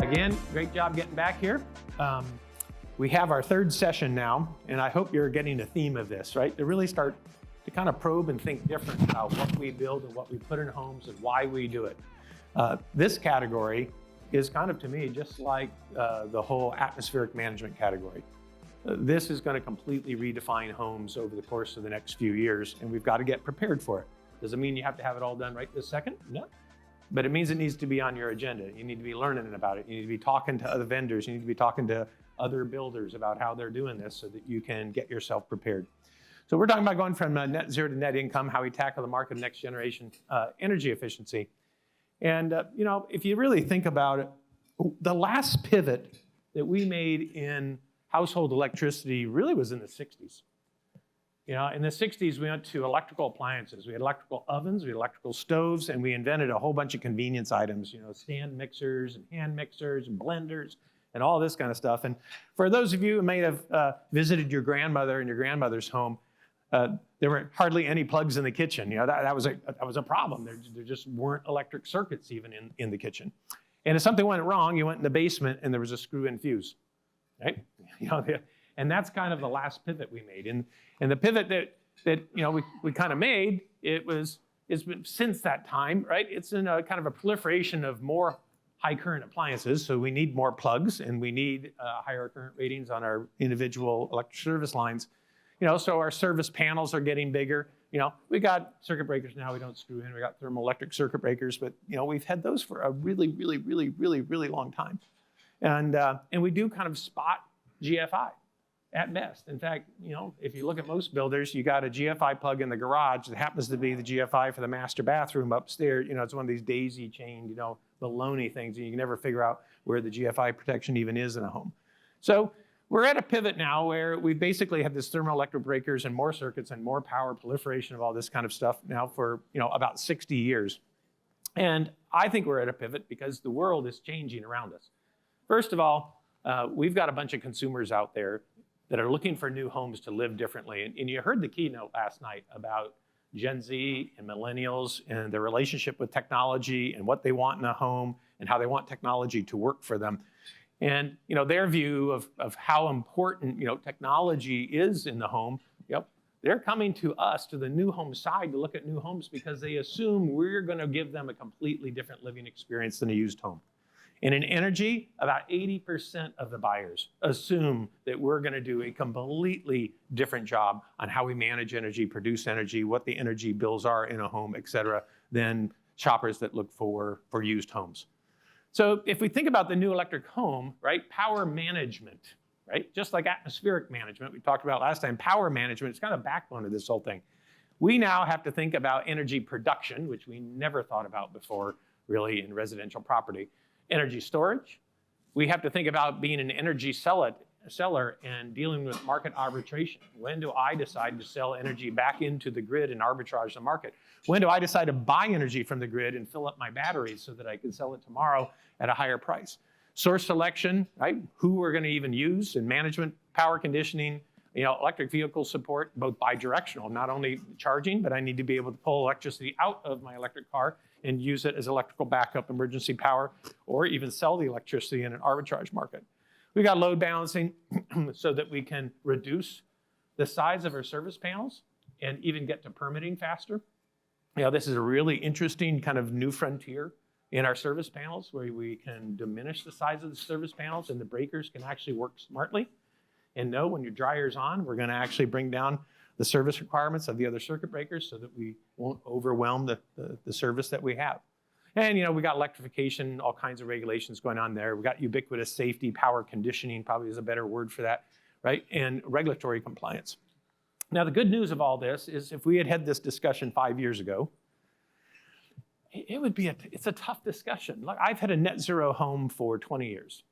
Again, great job getting back here. We have our third session now, and I hope you're getting a theme of this, right? To really start to kind of probe and think different about what we build and what we put in homes and why we do it. This category is kind of, to me, just like the whole atmospheric management category. This is going to completely redefine homes over the course of the next few years, and we've got to get prepared for it. Does it mean you have to have it all done right this second? No. But it means it needs to be on your agenda. You need to be learning about it. You need to be talking to other vendors. You need to be talking to other builders about how they're doing this so that you can get yourself prepared. So we're talking about going from net zero to net income, how we tackle the market of next generation energy efficiency. And you know, if you really think about it, the last pivot that we made in household electricity really was in the 60s. You know, in the 60s, we went to electrical appliances. We had electrical ovens, we had electrical stoves, and we invented a whole bunch of convenience items, you know, stand mixers and hand mixers and blenders and all this kind of stuff. And for those of you who may have visited your grandmother in your grandmother's home, there were hardly any plugs in the kitchen. You know, that was a problem. There just weren't electric circuits even in the kitchen. And if something went wrong, you went in the basement and there was a screw-in fuse, right? You know, and that's kind of the last pivot we made. And the pivot that you know we kind of made, it's been since that time, right? It's in a kind of a proliferation of more high current appliances. So we need more plugs and we need higher current ratings on our individual electric service lines. You know, so our service panels are getting bigger. You know, we got circuit breakers now. We don't screw in. We got thermoelectric circuit breakers, but you know, we've had those for a really long time. And we do kind of spot GFI at best. In fact, you know, if you look at most builders, you got a GFI plug in the garage that happens to be the GFI for the master bathroom upstairs. You know, it's one of these daisy chained, you know, baloney things, and you can never figure out where the GFI protection even is in a home. So we're at a pivot now where we basically have this thermoelectric breakers and more circuits and more power proliferation of all this kind of stuff now for, you know, about 60 years. And I think we're at a pivot because the world is changing around us. First of all, we've got a bunch of consumers out there that are looking for new homes to live differently. And you heard the keynote last night about Gen Z and millennials and their relationship with technology and what they want in a home and how they want technology to work for them. And you know, their view of how important, you know, technology is in the home, yep, they're coming to us, to the new home side, to look at new homes because they assume we're going to give them a completely different living experience than a used home. And in energy, about 80% of the buyers assume that we're going to do a completely different job on how we manage energy, produce energy, what the energy bills are in a home, et cetera, than shoppers that look for used homes. So if we think about the new electric home, right, power management, right, just like atmospheric management we talked about last time, power management is kind of the backbone of this whole thing. We now have to think about energy production, which we never thought about before, really, in residential property. Energy storage. We have to think about being an energy seller and dealing with market arbitration. When do I decide to sell energy back into the grid and arbitrage the market? When do I decide to buy energy from the grid and fill up my batteries so that I can sell it tomorrow at a higher price? Source selection, right? Who we're going to even use, and management, power conditioning, you know, electric vehicle support, both bidirectional, not only charging, but I need to be able to pull electricity out of my electric car and use it as electrical backup emergency power, or even sell the electricity in an arbitrage market. We got load balancing so that we can reduce the size of our service panels and even get to permitting faster. You know, this is a really interesting kind of new frontier in our service panels where we can diminish the size of the service panels and the breakers can actually work smartly and know when your dryer's on, we're going to actually bring down the service requirements of the other circuit breakers so that we won't overwhelm the service that we have. And you know, we got electrification, all kinds of regulations going on there. We got ubiquitous safety, power conditioning, probably is a better word for that, right? And regulatory compliance. Now, the good news of all this is if we had had this discussion 5 years ago, it's a tough discussion. Look, I've had a net zero home for 20 years,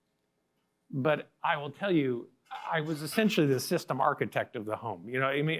but I will tell you, I was essentially the system architect of the home. You know, I mean,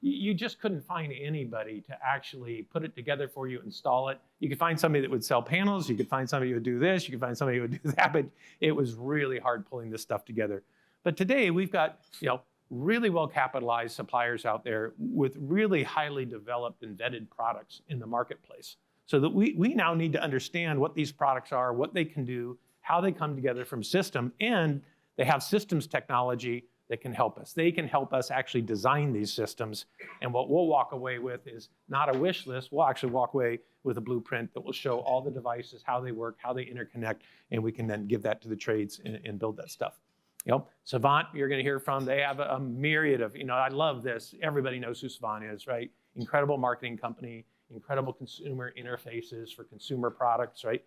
you just couldn't find anybody to actually put it together for you, install it. You could find somebody that would sell panels. You could find somebody who would do this. You could find somebody who would do that. But it was really hard pulling this stuff together. But today we've got, you know, really well capitalized suppliers out there with really highly developed and vetted products in the marketplace. So that we now need to understand what these products are, what they can do, how they come together from system, and they have systems technology that can help us. They can help us actually design these systems. And what we'll walk away with is not a wish list. We'll actually walk away with a blueprint that will show all the devices, how they work, how they interconnect, and we can then give that to the trades and build that stuff. You know, Savant, you're going to hear from, they have a myriad of, I love this. Everybody knows who Savant is, right? Incredible marketing company, incredible consumer interfaces for consumer products, right?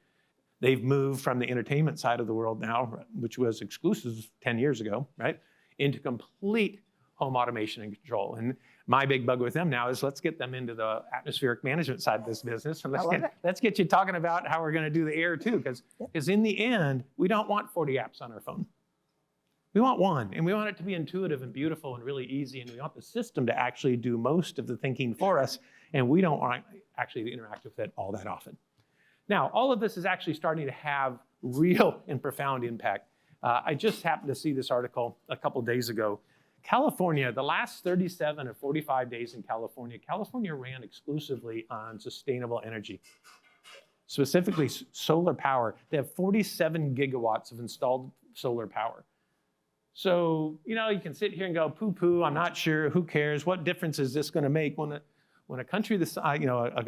They've moved from the entertainment side of the world now, which was exclusive 10 years ago, right? Into complete home automation and control. And my big bug with them now is let's get them into the atmospheric management side of this business. And let's get you talking about how we're going to do the air too, because in the end, we don't want 40 apps on our phone. We want one, and we want it to be intuitive and beautiful and really easy, and we want the system to actually do most of the thinking for us, and we don't want actually to interact with it all that often. Now, all of this is actually starting to have real and profound impact. I just happened to see this article a couple days ago. California, the last 37 or 45 days in California, California ran exclusively on sustainable energy, specifically solar power. They have 47 gigawatts of installed solar power. So, you can sit here and go, poo-poo, I'm not sure, who cares? What difference is this going to make when a country the size,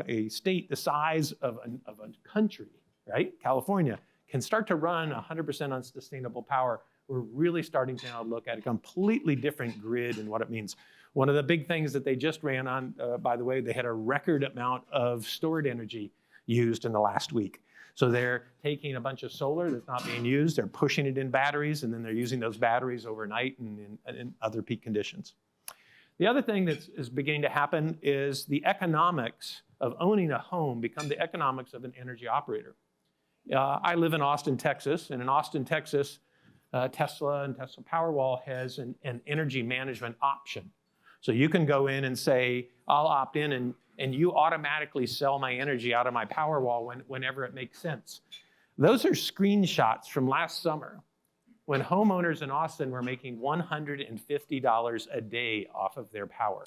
a state the size of a country, right? California can start to run 100% on sustainable power. We're really starting to now look at a completely different grid and what it means. One of the big things that they just ran on, by the way, they had a record amount of stored energy used in the last week. So they're taking a bunch of solar that's not being used, they're pushing it in batteries, and then they're using those batteries overnight and in other peak conditions. The other thing that is beginning to happen is the economics of owning a home become the economics of an energy operator. I live in Austin, Texas, and in Austin, Texas, Tesla and Tesla Powerwall has an energy management option. So you can go in and say, I'll opt in and you automatically sell my energy out of my Powerwall whenever it makes sense. Those are screenshots from last summer when homeowners in Austin were making $150 a day off of their power.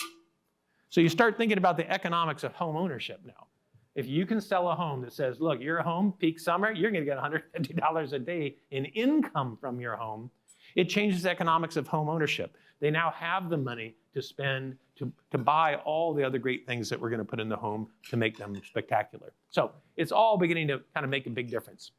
So you start thinking about the economics of home ownership now. If you can sell a home that says, look, your home, peak summer, you're going to get $150 a day in income from your home, it changes the economics of home ownership. They now have the money to spend to buy all the other great things that we're going to put in the home to make them spectacular. So it's all beginning to kind of make a big difference.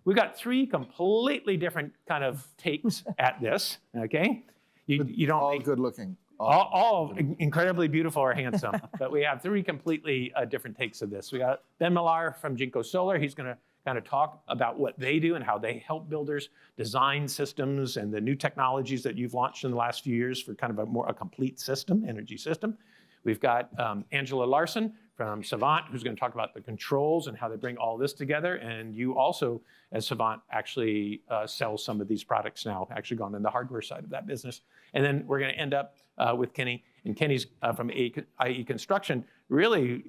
We've got three completely different kind of takes at this, okay? You don't all good looking. All incredibly beautiful or handsome, but we have three completely different takes of this. We got Ben Millar from Jinko Solar. He's going to kind of talk about what they do and how they help builders design systems and the new technologies that you've launched in the last few years for kind of a complete system, energy system. We've got Angela Larson from Savant, who's going to talk about the controls and how they bring all this together. And you also, as Savant, actually sell some of these products now, actually gone in the hardware side of that business. And then we're going to end up with Kenny. And Kenny's from IE Construction. Really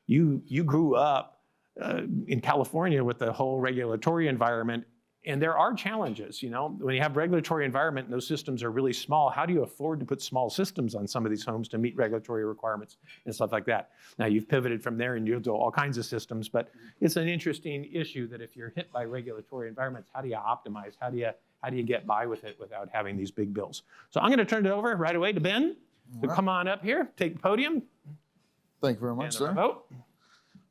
you grew up in California with the whole regulatory environment. And there are challenges, when you have regulatory environment and those systems are really small, how do you afford to put small systems on some of these homes to meet regulatory requirements and stuff like that? Now you've pivoted from there and you'll do all kinds of systems, but it's an interesting issue that if you're hit by regulatory environments, how do you optimize? How do you get by with it without having these big bills? So I'm going to turn it over right away to Ben. So come on up here, take the podium. Thank you very much, sir. Vote.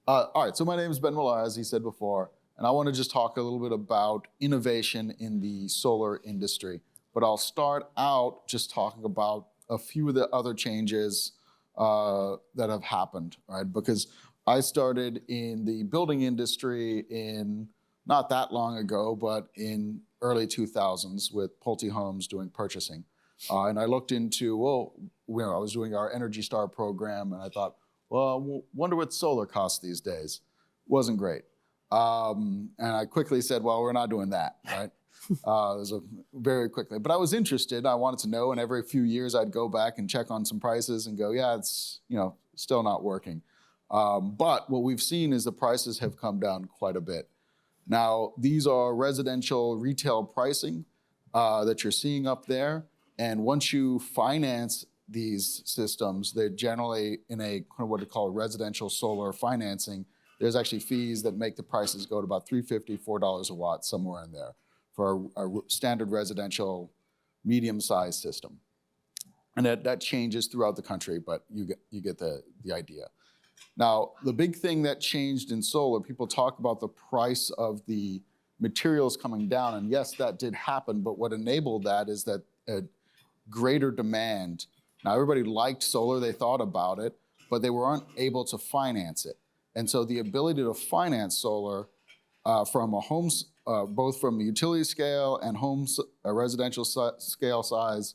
All right, so my name is Ben Millar, as he said before. And I want to just talk a little bit about innovation in the solar industry. But I'll start out just talking about a few of the other changes that have happened, right? Because I started in the building industry in not that long ago, but in early 2000s with Pulte Homes doing purchasing. And I looked into, I was doing our Energy Star program, and I thought, well, I wonder what solar costs these days. Wasn't great. And I quickly said, well, we're not doing that, right? Very quickly. But I was interested. I wanted to know, and every few years I'd go back and check on some prices and go, yeah, it's still not working. But what we've seen is the prices have come down quite a bit. Now, these are residential retail pricing that you're seeing up there. And once you finance these systems, they're generally in a kind of what they call residential solar financing. There's actually fees that make the prices go to about $3.50, $4 a watt, somewhere in there for a standard residential medium-sized system. And that changes throughout the country, but you get the idea. Now, the big thing that changed in solar, people talk about the price of the materials coming down, and yes, that did happen, but what enabled that is that a greater demand. Now, everybody liked solar, they thought about it, but they weren't able to finance it. And so the ability to finance solar from a home's, both from a utility scale and homes, a residential scale size,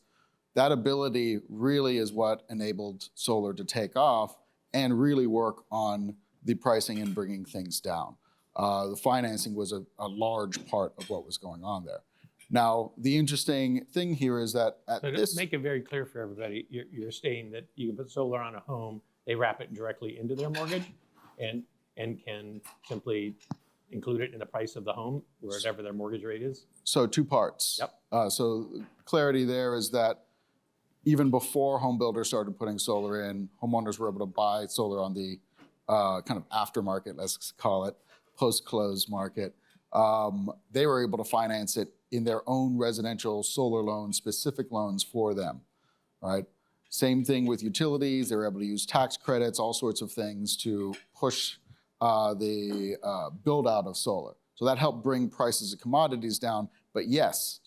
that ability really is what enabled solar to take off and really work on the pricing and bringing things down. The financing was a large part of what was going on there. Now, the interesting thing here is that So to make it very clear for everybody, you're stating that you can put solar on a home, they wrap it directly into their mortgage and can simply include it in the price of the home, whatever their mortgage rate is? So 2 parts. Yep. So clarity there is that even before home builders started putting solar in, homeowners were able to buy solar on the kind of aftermarket, let's call it, post-close market. They were able to finance it in their own residential solar loans, specific loans for them, right? Same thing with utilities. They were able to use tax credits, all sorts of things to push the build out of solar. So that helped bring prices of commodities down. But yes,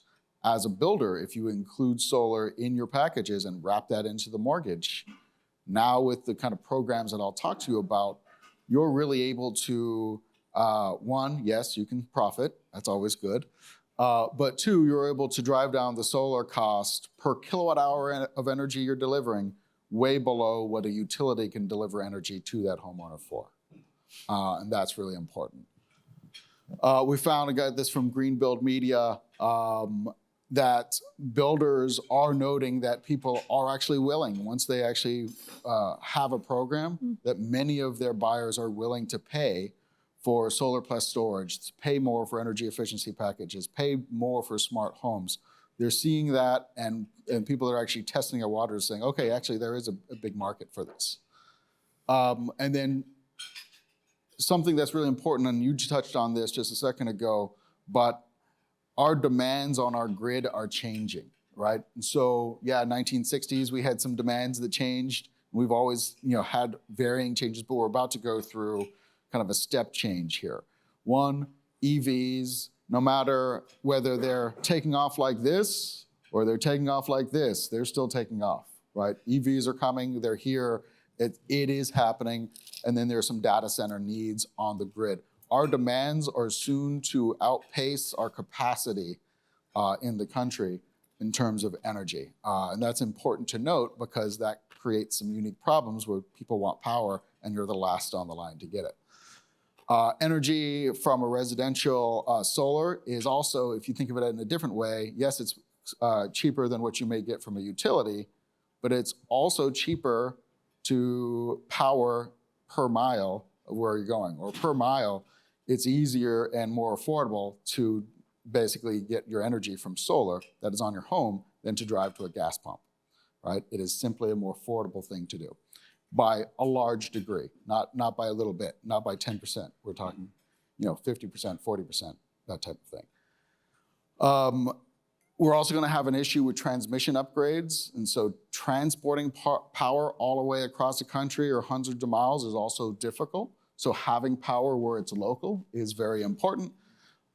as a builder, if you include solar in your packages and wrap that into the mortgage, now with the kind of programs that I'll talk to you about, you're really able to, one, yes, you can profit. That's always good. But 2, you're able to drive down the solar cost per kilowatt hour of energy you're delivering way below what a utility can deliver energy to that homeowner for. And that's really important. We found, I got this from Green Build Media, that builders are noting that people are actually willing, once they actually have a program, that many of their buyers are willing to pay for solar plus storage, pay more for energy efficiency packages, pay more for smart homes. They're seeing that, and people are actually testing their waters, saying, okay, actually there is a big market for this. And then something that's really important, and you touched on this just a second ago, but our demands on our grid are changing, right? And so, yeah, 1960s, we had some demands that changed. We've always, had varying changes, but we're about to go through kind of a step change here. One, EVs, no matter whether they're taking off like this or they're taking off like this, they're still taking off, right? EVs are coming, they're here, it is happening, and then there are some data center needs on the grid. Our demands are soon to outpace our capacity in the country in terms of energy. And that's important to note because that creates some unique problems where people want power and you're the last on the line to get it. Energy from a residential solar is also, if you think of it in a different way, yes, it's cheaper than what you may get from a utility, but it's also cheaper to power per mile of where you're going, or per mile, it's easier and more affordable to basically get your energy from solar that is on your home than to drive to a gas pump, right? It is simply a more affordable thing to do by a large degree, not by a little bit, not by 10%. We're talking, 50%, 40%, that type of thing. We're also gonna have an issue with transmission upgrades. And so transporting power all the way across the country or hundreds of miles is also difficult. So having power where it's local is very important.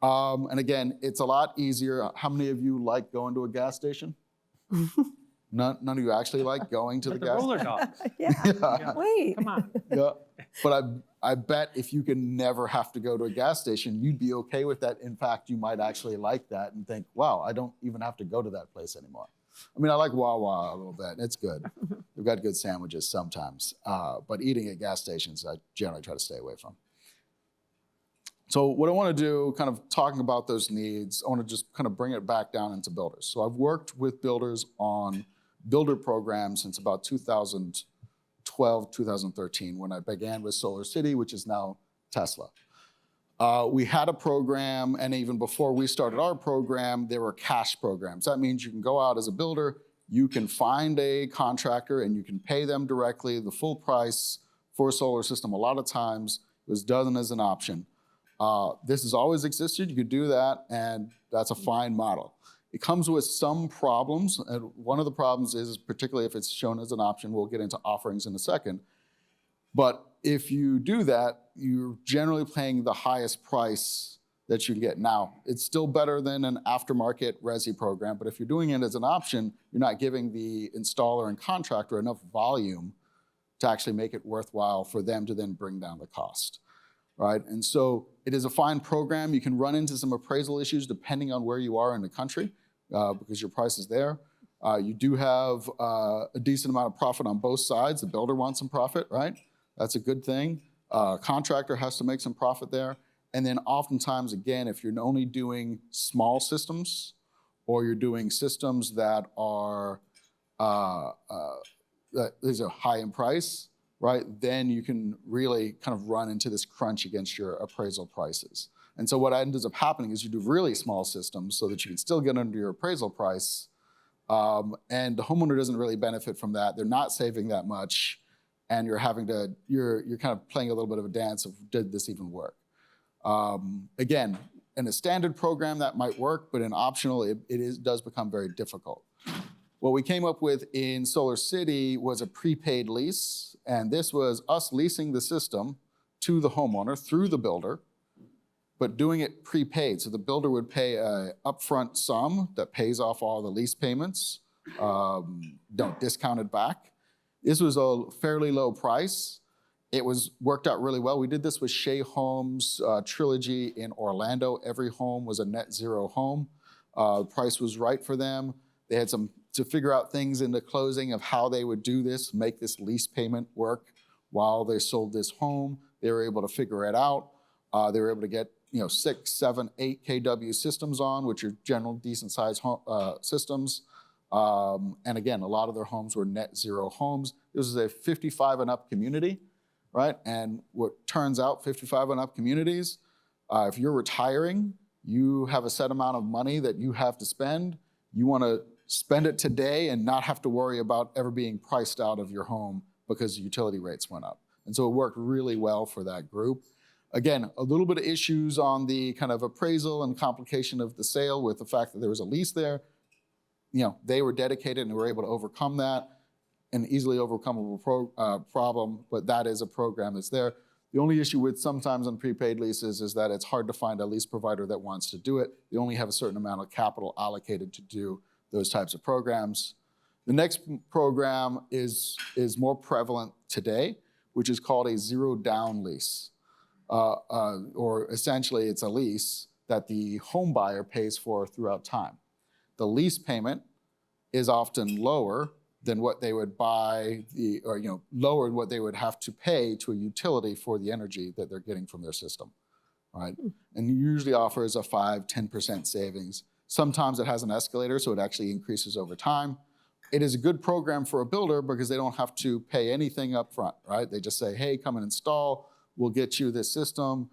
And again, it's a lot easier. How many of you like going to a gas station? None of you actually like going to the gas roller dogs. Yeah. Wait. Come on. Yeah. But I bet if you can never have to go to a gas station, you'd be okay with that. In fact, you might actually like that and think, wow, I don't even have to go to that place anymore. I mean, I like Wawa a little bit. It's good. They've got good sandwiches sometimes. But eating at gas stations, I generally try to stay away from. So what I want to do, kind of talking about those needs, I want to just kind of bring it back down into builders. So I've worked with builders on builder programs since about 2012, 2013, when I began with Solar City, which is now Tesla. We had a program, and even before we started our program, there were cash programs. That means you can go out as a builder, you can find a contractor and you can pay them directly the full price for a solar system. A lot of times it was done as an option. This has always existed. You could do that, and that's a fine model. It comes with some problems, and one of the problems is, particularly if it's shown as an option, we'll get into offerings in a second, but if you do that, you're generally paying the highest price that you can get. Now, it's still better than an aftermarket resi program, but if you're doing it as an option, you're not giving the installer and contractor enough volume to actually make it worthwhile for them to then bring down the cost, right? And so it is a fine program. You can run into some appraisal issues depending on where you are in the country because your price is there. You do have a decent amount of profit on both sides. The builder wants some profit, right? That's a good thing. Contractor has to make some profit there. And then oftentimes, again, if you're only doing small systems or you're doing systems that are that is a high in price, right? Then you can really kind of run into this crunch against your appraisal prices. And so what ends up happening is you do really small systems so that you can still get under your appraisal price. And the homeowner doesn't really benefit from that. They're not saving that much. And you're you're kind of playing a little bit of a dance of, did this even work? Again, in a standard program that might work, but in optional, it does become very difficult. What we came up with in Solar City was a prepaid lease, and this was us leasing the system to the homeowner through the builder, but doing it prepaid. So the builder would pay an upfront sum that pays off all the lease payments, discounted back. This was a fairly low price. It worked out really well. We did this with Shea Homes Trilogy in Orlando. Every home was a net zero home. The price was right for them. They had to figure out things in the closing of how they would do this, make this lease payment work while they sold this home. They were able to figure it out. They were able to get 6, 7, 8 kW systems on, which are general decent sized systems. And again, a lot of their homes were net zero homes. This is a 55 and up community, right? And what turns out, 55 and up communities, if you're retiring, you have a set amount of money that you have to spend. You want to spend it today and not have to worry about ever being priced out of your home because utility rates went up. And so it worked really well for that group. Again, a little bit of issues on the kind of appraisal and complication of the sale with the fact that there was a lease there. They were dedicated and were able to overcome that, an easily overcomable problem, but that is a program that's there. The only issue with sometimes on prepaid leases is that it's hard to find a lease provider that wants to do it. They only have a certain amount of capital allocated to do those types of programs. The next program is more prevalent today, which is called a zero down lease. Or essentially it's a lease that the home buyer pays for throughout time. The lease payment is often lower than what they would buy, lower than what they would have to pay to a utility for the energy that they're getting from their system, right? And usually offers a 5-10% savings. Sometimes it has an escalator, so it actually increases over time. It is a good program for a builder because they don't have to pay anything up front, right? They just say, hey, come and install, we'll get you this system.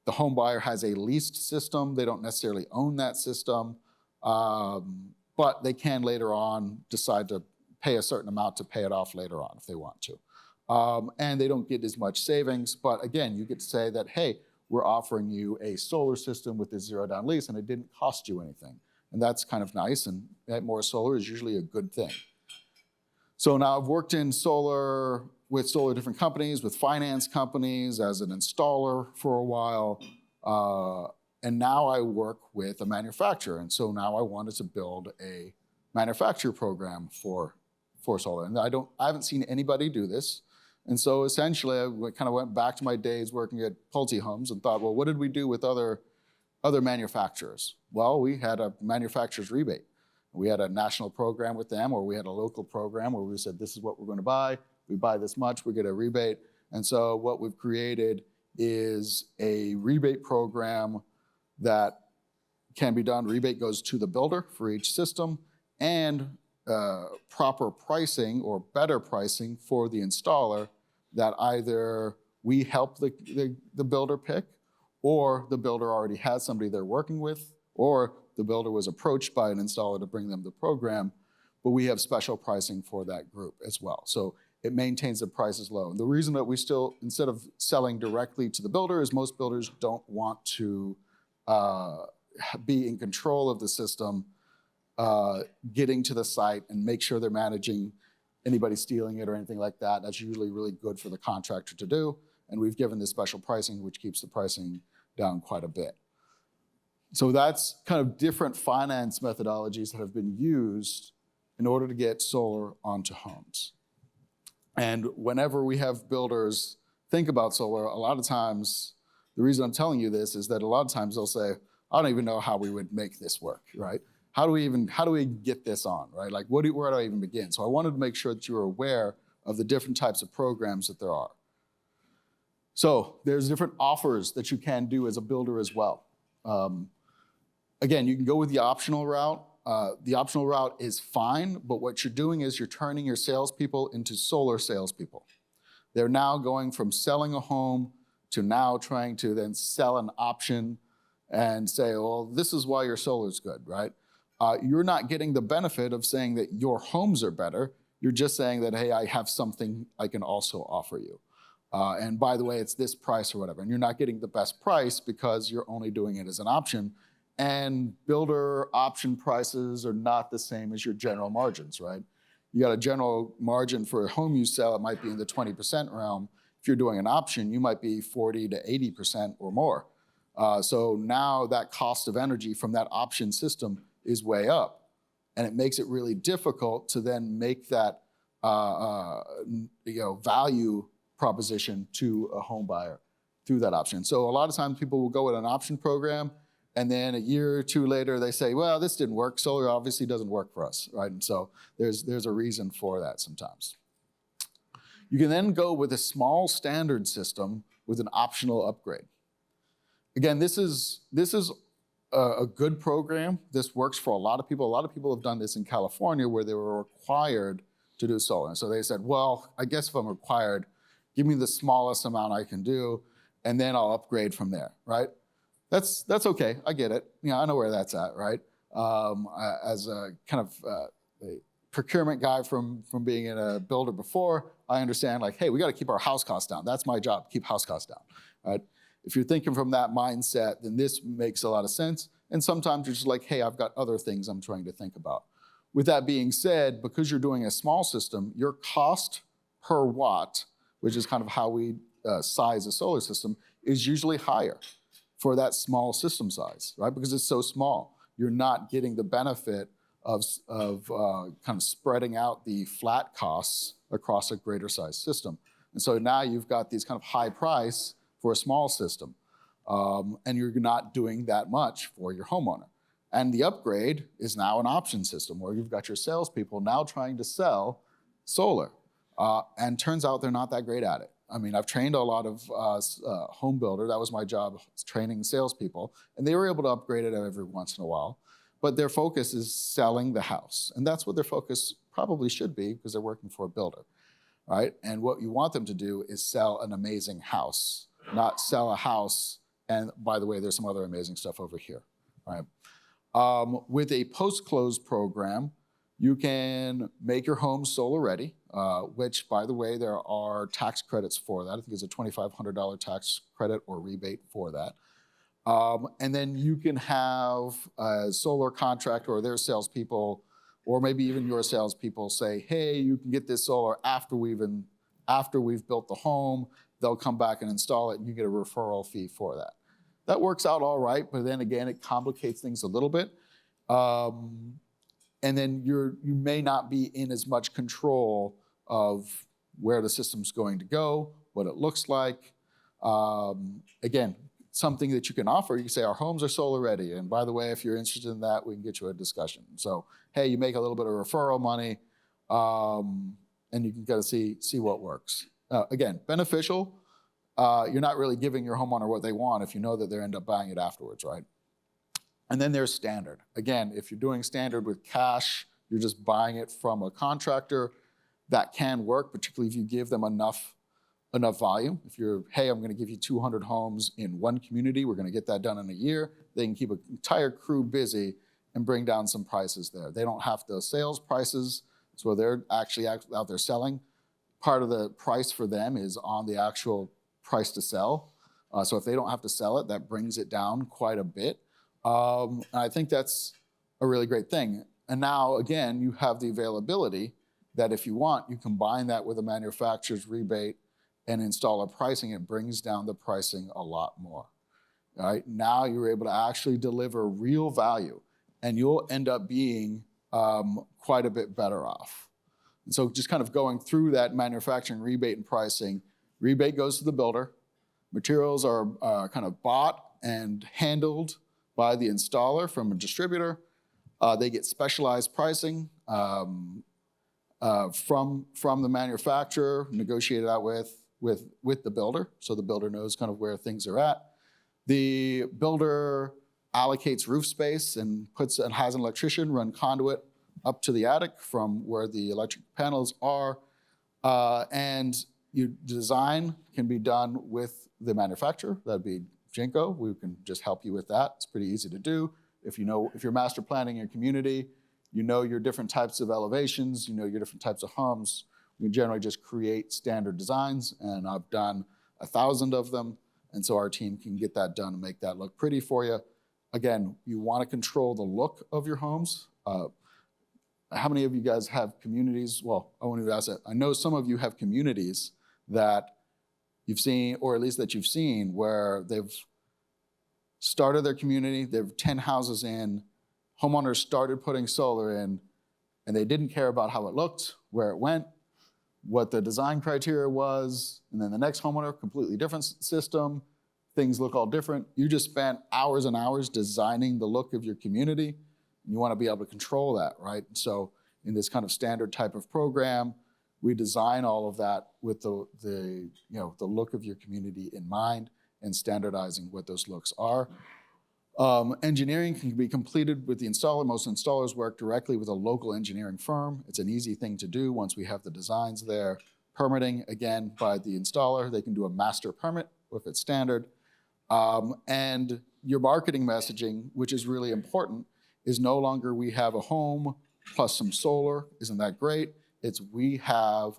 The home buyer has a leased system. They don't necessarily own that system, but they can later on decide to pay a certain amount to pay it off later on if they want to. And they don't get as much savings, but again, you get to say that, hey, we're offering you a solar system with this zero down lease and it didn't cost you anything. And that's kind of nice, and more solar is usually a good thing. So now I've worked in solar with different companies, with finance companies, as an installer for a while, and now I work with a manufacturer. And so now I wanted to build a manufacturer program for solar. And I haven't seen anybody do this. And so essentially I kind of went back to my days working at Pulte Homes and thought, well, what did we do with other manufacturers? Well, we had a manufacturer's rebate. We had a national program with them, or we had a local program where we said, this is what we're going to buy. We buy this much, we get a rebate. And so what we've created is a rebate program that can be done. Rebate goes to the builder for each system, and proper pricing or better pricing for the installer that either we help the builder pick, or the builder already has somebody they're working with, or the builder was approached by an installer to bring them the program. but we have special pricing for that group as well. So it maintains the prices low. And the reason that we still, instead of selling directly to the builder, is most builders don't want to be in control of the system, getting to the site and make sure they're managing anybody stealing it or anything like that. That's usually really good for the contractor to do. And we've given this special pricing, which keeps the pricing down quite a bit. So that's kind of different finance methodologies that have been used in order to get solar onto homes. And whenever we have builders think about solar, a lot of times, the reason I'm telling you this is that a lot of times they'll say, I don't even know how we would make this work, right? How do we get this on, right? Like, where do I even begin? So I wanted to make sure that you were aware of the different types of programs that there are. So there's different offers that you can do as a builder as well. Again, you can go with the optional route. The optional route is fine, but what you're doing is you're turning your salespeople into solar salespeople. They're now going from selling a home to now trying to then sell an option and say, well, this is why your solar's good, right? You're not getting the benefit of saying that your homes are better. You're just saying that, hey, I have something I can also offer you. And by the way, it's this price or whatever. And you're not getting the best price because you're only doing it as an option. And builder option prices are not the same as your general margins, right? You got a general margin for a home you sell, it might be in the 20% realm. If you're doing an option, you might be 40 to 80% or more. So now that cost of energy from that option system is way up. And it makes it really difficult to then make that value proposition to a home buyer through that option. So a lot of times people will go with an option program, and then a year or two later they say, well, this didn't work. Solar obviously doesn't work for us, right? And so there's a reason for that sometimes. You can then go with a small standard system with an optional upgrade. Again, this is a good program. This works for a lot of people. A lot of people have done this in California where they were required to do solar. And so they said, well, I guess if I'm required, give me the smallest amount I can do, and then I'll upgrade from there, right? That's okay, I get it. I know where that's at, right? As a kind of a procurement guy from being in a builder before, I understand like, hey, we gotta keep our house costs down. That's my job, keep house costs down, right? If you're thinking from that mindset, then this makes a lot of sense. And sometimes you're just like, hey, I've got other things I'm trying to think about. With that being said, because you're doing a small system, your cost per watt, which is kind of how we size a solar system, is usually higher for that small system size, right? Because it's so small. You're not getting the benefit of kind of spreading out the flat costs across a greater size system. And so now you've got these kind of high price for a small system, and you're not doing that much for your homeowner. And the upgrade is now an option system where you've got your salespeople now trying to sell solar. And turns out they're not that great at it. I mean, I've trained a lot of home builder. That was my job, training salespeople. And they were able to upgrade it every once in a while. But their focus is selling the house. And that's what their focus probably should be because they're working for a builder, right? And what you want them to do is sell an amazing house, not sell a house. And by the way, there's some other amazing stuff over here, right? With a post-close program, you can make your home solar ready, which, by the way, there are tax credits for that. I think it's a $2,500 tax credit or rebate for that. And then you can have a solar contractor or their salespeople, or maybe even your salespeople say, hey, you can get this solar after we've built the home. They'll come back and install it, and you get a referral fee for that. That works out all right, but then again, it complicates things a little bit. And then you may not be in as much control of where the system's going to go, what it looks like. Again, something that you can offer, you can say our homes are solar ready. And by the way, if you're interested in that, we can get you a discussion. So, hey, you make a little bit of referral money, and you can kind of see what works. Again, beneficial. You're not really giving your homeowner what they want if you know that they end up buying it afterwards, right? And then there's standard. Again, if you're doing standard with cash, you're just buying it from a contractor, that can work, particularly if you give them enough volume. If you're, hey, I'm gonna give you 200 homes in one community, we're gonna get that done in a year, they can keep an entire crew busy and bring down some prices there. They don't have the sales prices, so they're actually out there selling. Part of the price for them is on the actual price to sell. So if they don't have to sell it, that brings it down quite a bit. And I think that's a really great thing. And now, again, you have the availability that if you want, you combine that with a manufacturer's rebate and installer pricing, it brings down the pricing a lot more. All right? Now you're able to actually deliver real value, and you'll end up being quite a bit better off. And so just kind of going through that manufacturing rebate and pricing, rebate goes to the builder. Materials are kind of bought and handled by the installer from a distributor. They get specialized pricing from the manufacturer, negotiated out with the builder, so the builder knows kind of where things are at. The builder allocates roof space and has an electrician run conduit up to the attic from where the electric panels are, and your design can be done with the manufacturer. That'd be Jinko. We can just help you with that. It's pretty easy to do. If you're master planning your community, you know your different types of elevations, you know your different types of homes. We generally just create standard designs, and I've done 1,000 of them, and so our team can get that done and make that look pretty for you. Again, you want to control the look of your homes. How many of you guys have communities? Well, I want to ask that. I know some of you have communities that you've seen, or at least that you've seen, where they've started their community, they've 10 houses in, homeowners started putting solar in, and they didn't care about how it looked, where it went, what the design criteria was, and then the next homeowner, completely different system, things look all different. You just spent hours and hours designing the look of your community, and you want to be able to control that, right? So in this kind of standard type of program, we design all of that with the look of your community in mind and standardizing what those looks are. Engineering can be completed with the installer. Most installers work directly with a local engineering firm. It's an easy thing to do once we have the designs there. Permitting, again, by the installer. They can do a master permit if it's standard. And your marketing messaging, which is really important, is no longer we have a home plus some solar. Isn't that great? It's we have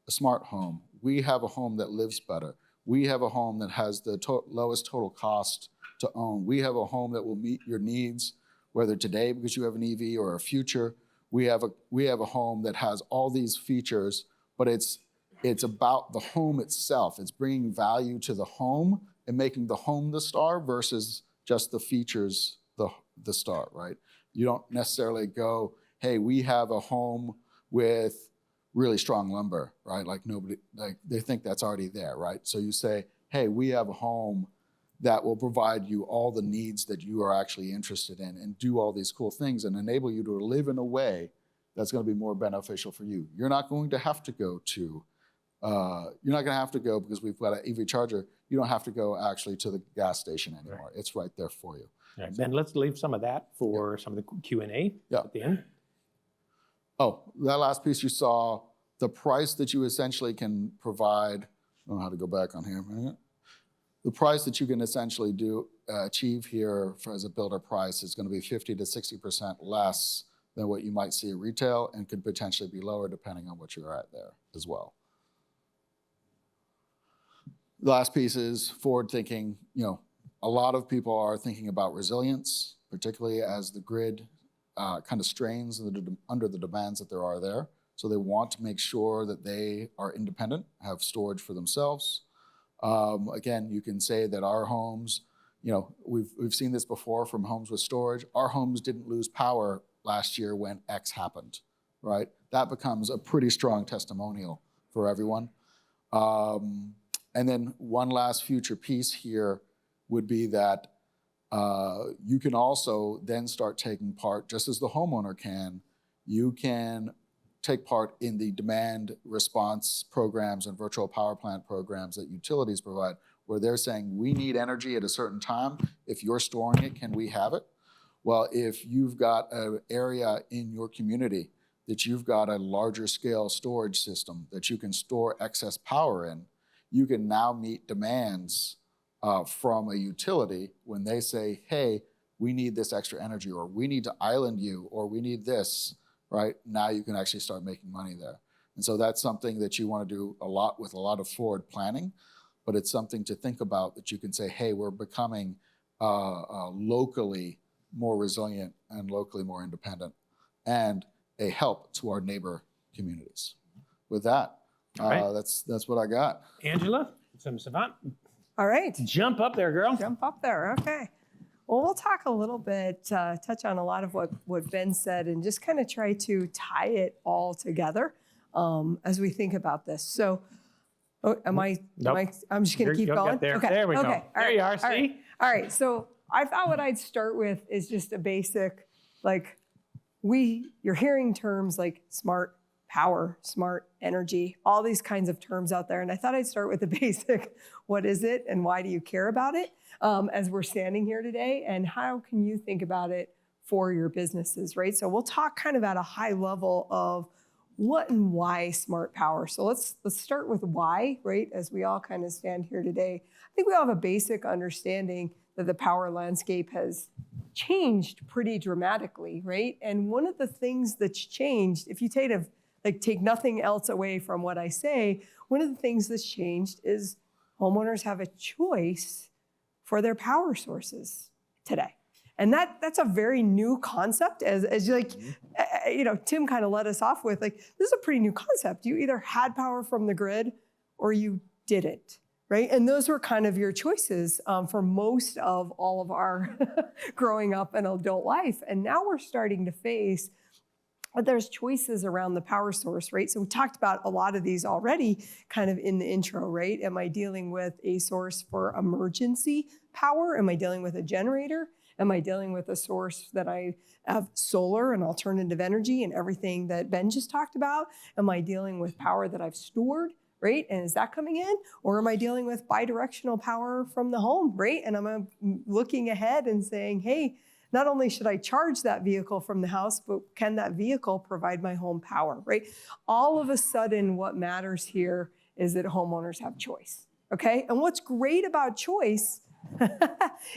a smart home. We have a home that lives better. We have a home that has the lowest total cost to own. We have a home that will meet your needs, whether today because you have an EV or a future. We have a home that has all these features, but it's about the home itself. It's bringing value to the home and making the home the star versus just the features the star, right? You don't necessarily go, hey, we have a home with really strong lumber, right? Like they think that's already there, right? So you say, hey, we have a home that will provide you all the needs that you are actually interested in and do all these cool things and enable you to live in a way that's going to be more beneficial for you. You're not going to have to go because we've got an EV charger. You don't have to go actually to the gas station anymore. Right. It's right there for you. Right. Ben, let's leave some of that for some of the Q&A at the end. Oh, that last piece you saw, the price that you essentially can provide, I don't know how to go back on here. The price that you can essentially achieve here as a builder price is going to be 50 to 60% less than what you might see at retail and could potentially be lower depending on what you're at there as well. The last piece is forward thinking. A lot of people are thinking about resilience, particularly as the grid kind of strains under the demands that there are there. So they want to make sure that they are independent, have storage for themselves. Again, you can say that our homes, we've seen this before from homes with storage. Our homes didn't lose power last year when X happened, right? That becomes a pretty strong testimonial for everyone. And then one last future piece here would be that you can also then start taking part, just as the homeowner can, you can take part in the demand response programs and virtual power plant programs that utilities provide, where they're saying, we need energy at a certain time. If you're storing it, can we have it? Well, if you've got an area in your community that you've got a larger scale storage system that you can store excess power in, you can now meet demands from a utility when they say, hey, we need this extra energy, or we need to island you, or we need this, right? Now you can actually start making money there. And so that's something that you want to do a lot with a lot of forward planning, but it's something to think about that you can say, hey, we're becoming locally more resilient and locally more independent, and a help to our neighbor communities. With that, right. that's what I got. Angela, some Savant. All right. Jump up there, girl. Jump up there. Okay. Well, we'll talk a little bit, touch on a lot of what Ben said, and just kind of try to tie it all together as we think about this. So, Nope. I'm just going to keep You'll going? get there. Okay. There we go. Okay. There you are, see? All right. So I thought what I'd start with is just a basic, like, you're hearing terms like smart power, smart energy, all these kinds of terms out there. And I thought I'd start with the basic, what is it and why do you care about it as we're standing here today, and how can you think about it for your businesses, right? So we'll talk kind of at a high level of what and why smart power. So let's start with why, right? As we all kind of stand here today, I think we all have a basic understanding that the power landscape has changed pretty dramatically, right? And one of the things that's changed, if you take nothing else away from what I say, one of the things that's changed is homeowners have a choice for their power sources today. And that's a very new concept, as Tim kind of led us off with, like, this is a pretty new concept. You either had power from the grid or you didn't, right? And those were kind of your choices for most of all of our growing up and adult life. And now we're starting to face there's choices around the power source, right? So we talked about a lot of these already kind of in the intro, right? Am I dealing with a source for emergency power? Am I dealing with a generator? Am I dealing with a source that I have solar and alternative energy and everything that Ben just talked about? Am I dealing with power that I've stored, right? And is that coming in? Or am I dealing with bidirectional power from the home, right? And I'm looking ahead and saying, hey, not only should I charge that vehicle from the house, but can that vehicle provide my home power, right? All of a sudden, what matters here is that homeowners have choice, okay? And what's great about choice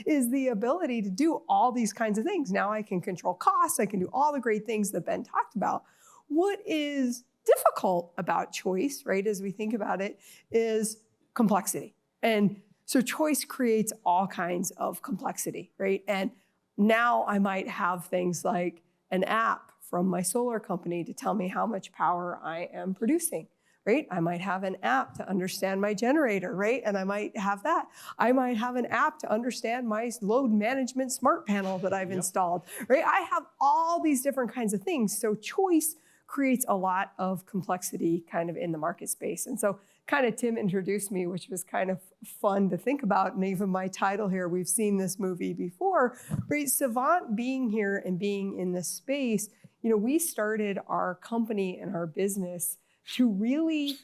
is the ability to do all these kinds of things. Now I can control costs. I can do all the great things that Ben talked about. What is difficult about choice, right, as we think about it, is complexity. And so choice creates all kinds of complexity, right? And now I might have things like an app from my solar company to tell me how much power I am producing, right? I might have an app to understand my generator, right? And I might have that. I might have an app to understand my load management smart panel that I've installed, right? I have all these different kinds of things. So choice creates a lot of complexity kind of in the market space. And so kind of Tim introduced me, which was kind of fun to think about. And even my title here, we've seen this movie before, right? Savant being here and being in this space, we started our company and our business to really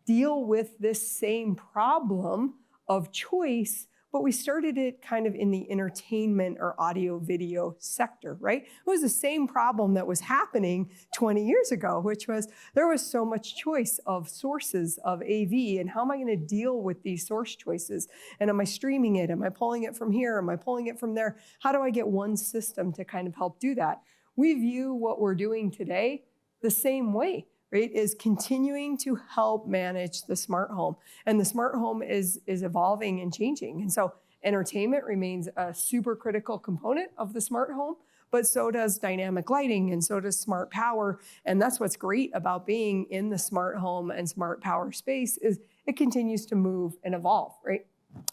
deal with this same problem of choice, but we started it kind of in the entertainment or audio video sector, right? It was the same problem that was happening 20 years ago, which was there was so much choice of sources of AV, and how am I going to deal with these source choices? And am I streaming it? Am I pulling it from here? Am I pulling it from there? How do I get one system to kind of help do that? We view what we're doing today the same way, right, is continuing to help manage the smart home. And the smart home is evolving and changing. And so entertainment remains a super critical component of the smart home, but so does dynamic lighting and so does smart power. And that's what's great about being in the smart home and smart power space is it continues to move and evolve, right?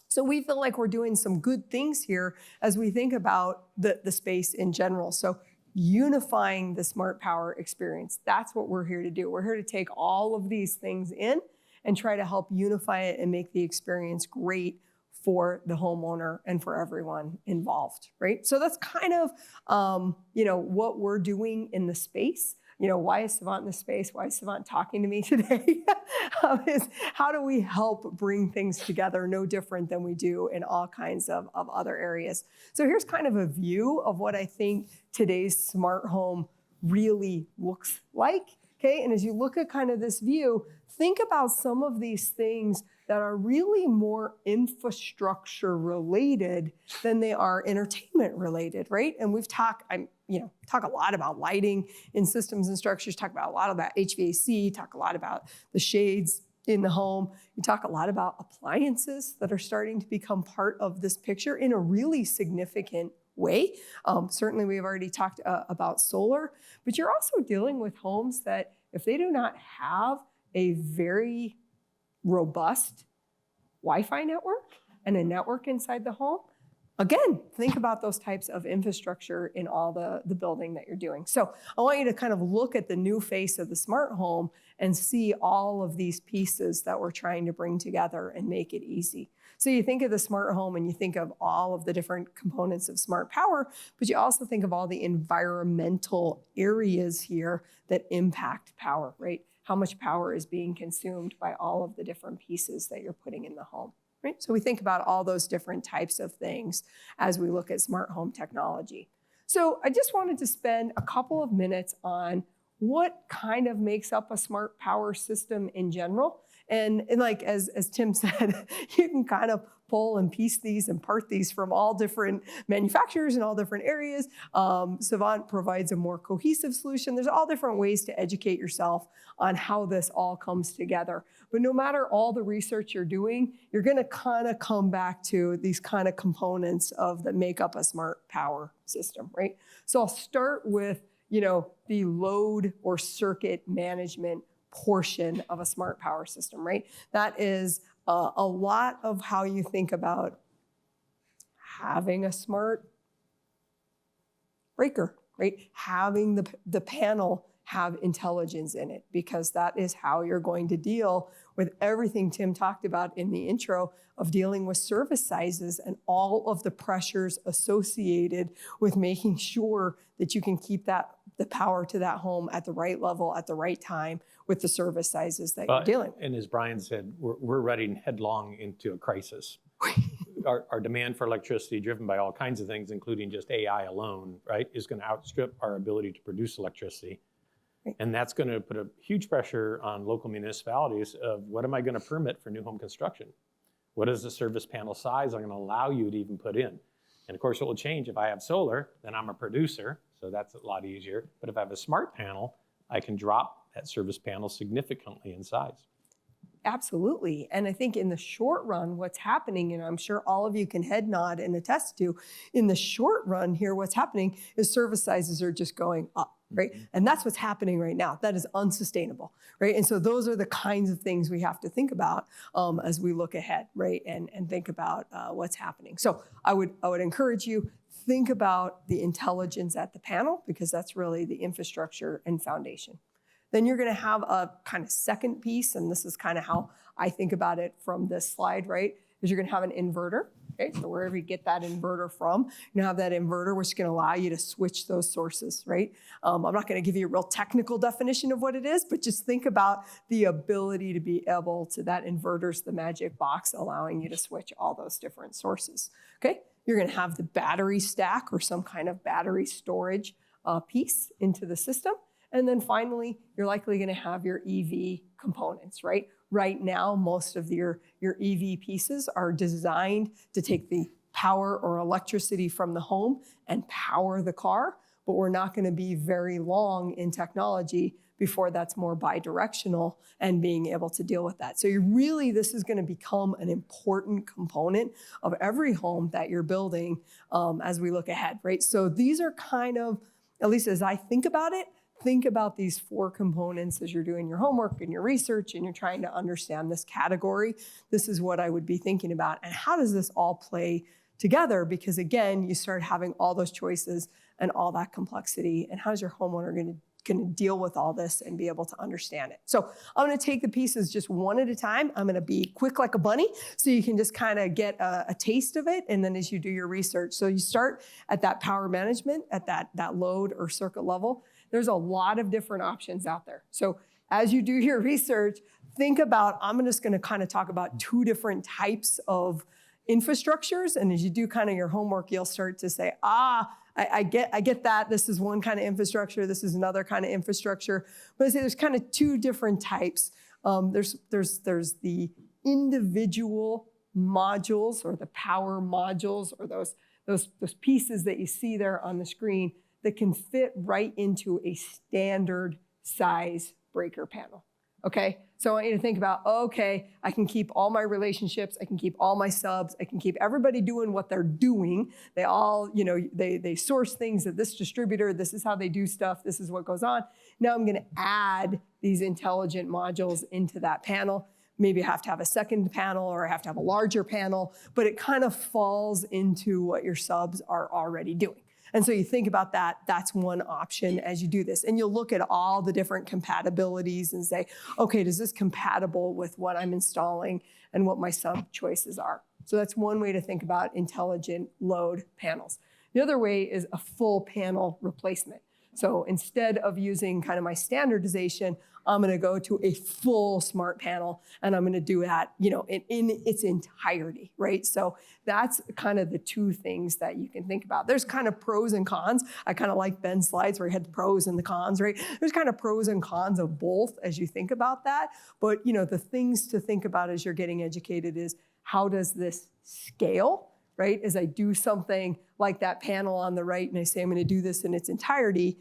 So we feel like we're doing some good things here as we think about the space in general. So unifying the smart power experience. That's what we're here to do. We're here to take all of these things in and try to help unify it and make the experience great for the homeowner and for everyone involved, right? So that's kind of, what we're doing in the space. Why is Savant in the space? Why is Savant talking to me today? Is how do we help bring things together no different than we do in all kinds of other areas? So here's kind of a view of what I think today's smart home really looks like Okay, and as you look at kind of this view, think about some of these things that are really more infrastructure related than they are entertainment related, right? And we've talked, talk a lot about lighting in systems and structures, talk about a lot about HVAC, talk a lot about the shades in the home. You talk a lot about appliances that are starting to become part of this picture in a really significant way. Certainly we've already talked about solar, but you're also dealing with homes that if they do not have a very robust Wi-Fi network and a network inside the home, again, think about those types of infrastructure in all the building that you're doing. So I want you to kind of look at the new face of the smart home and see all of these pieces that we're trying to bring together and make it easy. So you think of the smart home and you think of all of the different components of smart power, but you also think of all the environmental areas here that impact power, right? How much power is being consumed by all of the different pieces that you're putting in the home. Right? So we think about all those different types of things as we look at smart home technology. So I just wanted to spend a couple of minutes on what kind of makes up a smart power system in general. And like as Tim said, you can kind of pull and piece these and part these from all different manufacturers in all different areas. Savant provides a more cohesive solution. There's all different ways to educate yourself on how this all comes together. But no matter all the research you're doing, you're gonna kind of come back to these kind of components that make up a smart power system, right? So I'll start with, the load or circuit management portion of a smart power system, right? That is a lot of how you think about having a smart breaker, right? Having the panel have intelligence in it, because that is how you're going to deal with everything Tim talked about in the intro of dealing with service sizes and all of the pressures associated with making sure that you can keep the power to that home at the right level at the right time with the service sizes that you're dealing with. And as Brian said, we're running headlong into a crisis. Our demand for electricity, driven by all kinds of things, including just AI alone, right, is going to outstrip our ability to produce electricity. Right. And that's going to put a huge pressure on local municipalities of what am I going to permit for new home construction? What is the service panel size I'm going to allow you to even put in? And of course, it will change. If I have solar, then I'm a producer, so that's a lot easier. But if I have a smart panel, I can drop that service panel significantly in size. Absolutely. And I think in the short run, what's happening, and I'm sure all of you can head nod and attest to, in the short run here, what's happening is service sizes are just going up, right? Mm-hmm. And that's what's happening right now. That is unsustainable, right? And so those are the kinds of things we have to think about as we look ahead, right? And think about what's happening. So I would encourage you, think about the intelligence at the panel, because that's really the infrastructure and foundation. Then you're going to have a kind of second piece, and this is kind of how I think about it from this slide, right? Is you're going to have an inverter, okay? So wherever you get that inverter from, you have that inverter, which is going to allow you to switch those sources, right? I'm not going to give you a real technical definition of what it is, but just think about the ability to be able to, that inverter's the magic box, allowing you to switch all those different sources, okay? You're going to have the battery stack or some kind of battery storage piece into the system. And then finally, you're likely going to have your EV components, right? Right now, most of your EV pieces are designed to take the power or electricity from the home and power the car, but we're not going to be very long in technology before that's more bidirectional and being able to deal with that. So this is going to become an important component of every home that you're building as we look ahead, right? So these are kind of, at least as I think about it, think about these 4 components as you're doing your homework and your research and you're trying to understand this category. This is what I would be thinking about. And how does this all play together? Because again, you start having all those choices and all that complexity. And how's your homeowner going to deal with all this and be able to understand it? So I'm going to take the pieces just one at a time. I'm going to be quick like a bunny so you can just kind of get a taste of it. And then as you do your research, so you start at that power management, at that load or circuit level. There's a lot of different options out there. So as you do your research, think about, I'm just going to kind of talk about 2 different types of infrastructures. And as you do kind of your homework, you'll start to say, I I get that this is one kind of infrastructure, this is another kind of infrastructure, but I say there's kind of two different types. There's the individual modules or the power modules or those pieces that you see there on the screen that can fit right into a standard size breaker panel. Okay, so I want you to think about, okay, I can keep all my relationships, I can keep all my subs, I can keep everybody doing what they're doing. They all, they source things at this distributor, this is how they do stuff, this is what goes on. Now I'm gonna add these intelligent modules into that panel. Maybe I have to have a second panel or I have to have a larger panel, but it kind of falls into what your subs are already doing. And so you think about that, that's one option as you do this. And you'll look at all the different compatibilities and say, okay, is this compatible with what I'm installing and what my sub choices are? So that's one way to think about intelligent load panels. The other way is a full panel replacement. So instead of using kind of my standardization, I'm gonna go to a full smart panel and I'm gonna do that, in its entirety, right? So that's kind of the two things that you can think about. There's kind of pros and cons. I kind of like Ben's slides where he had the pros and the cons, right? There's kind of pros and cons of both as you think about that. But the things to think about as you're getting educated is how does this scale, right? As I do something like that panel on the right and I say I'm gonna do this in its entirety,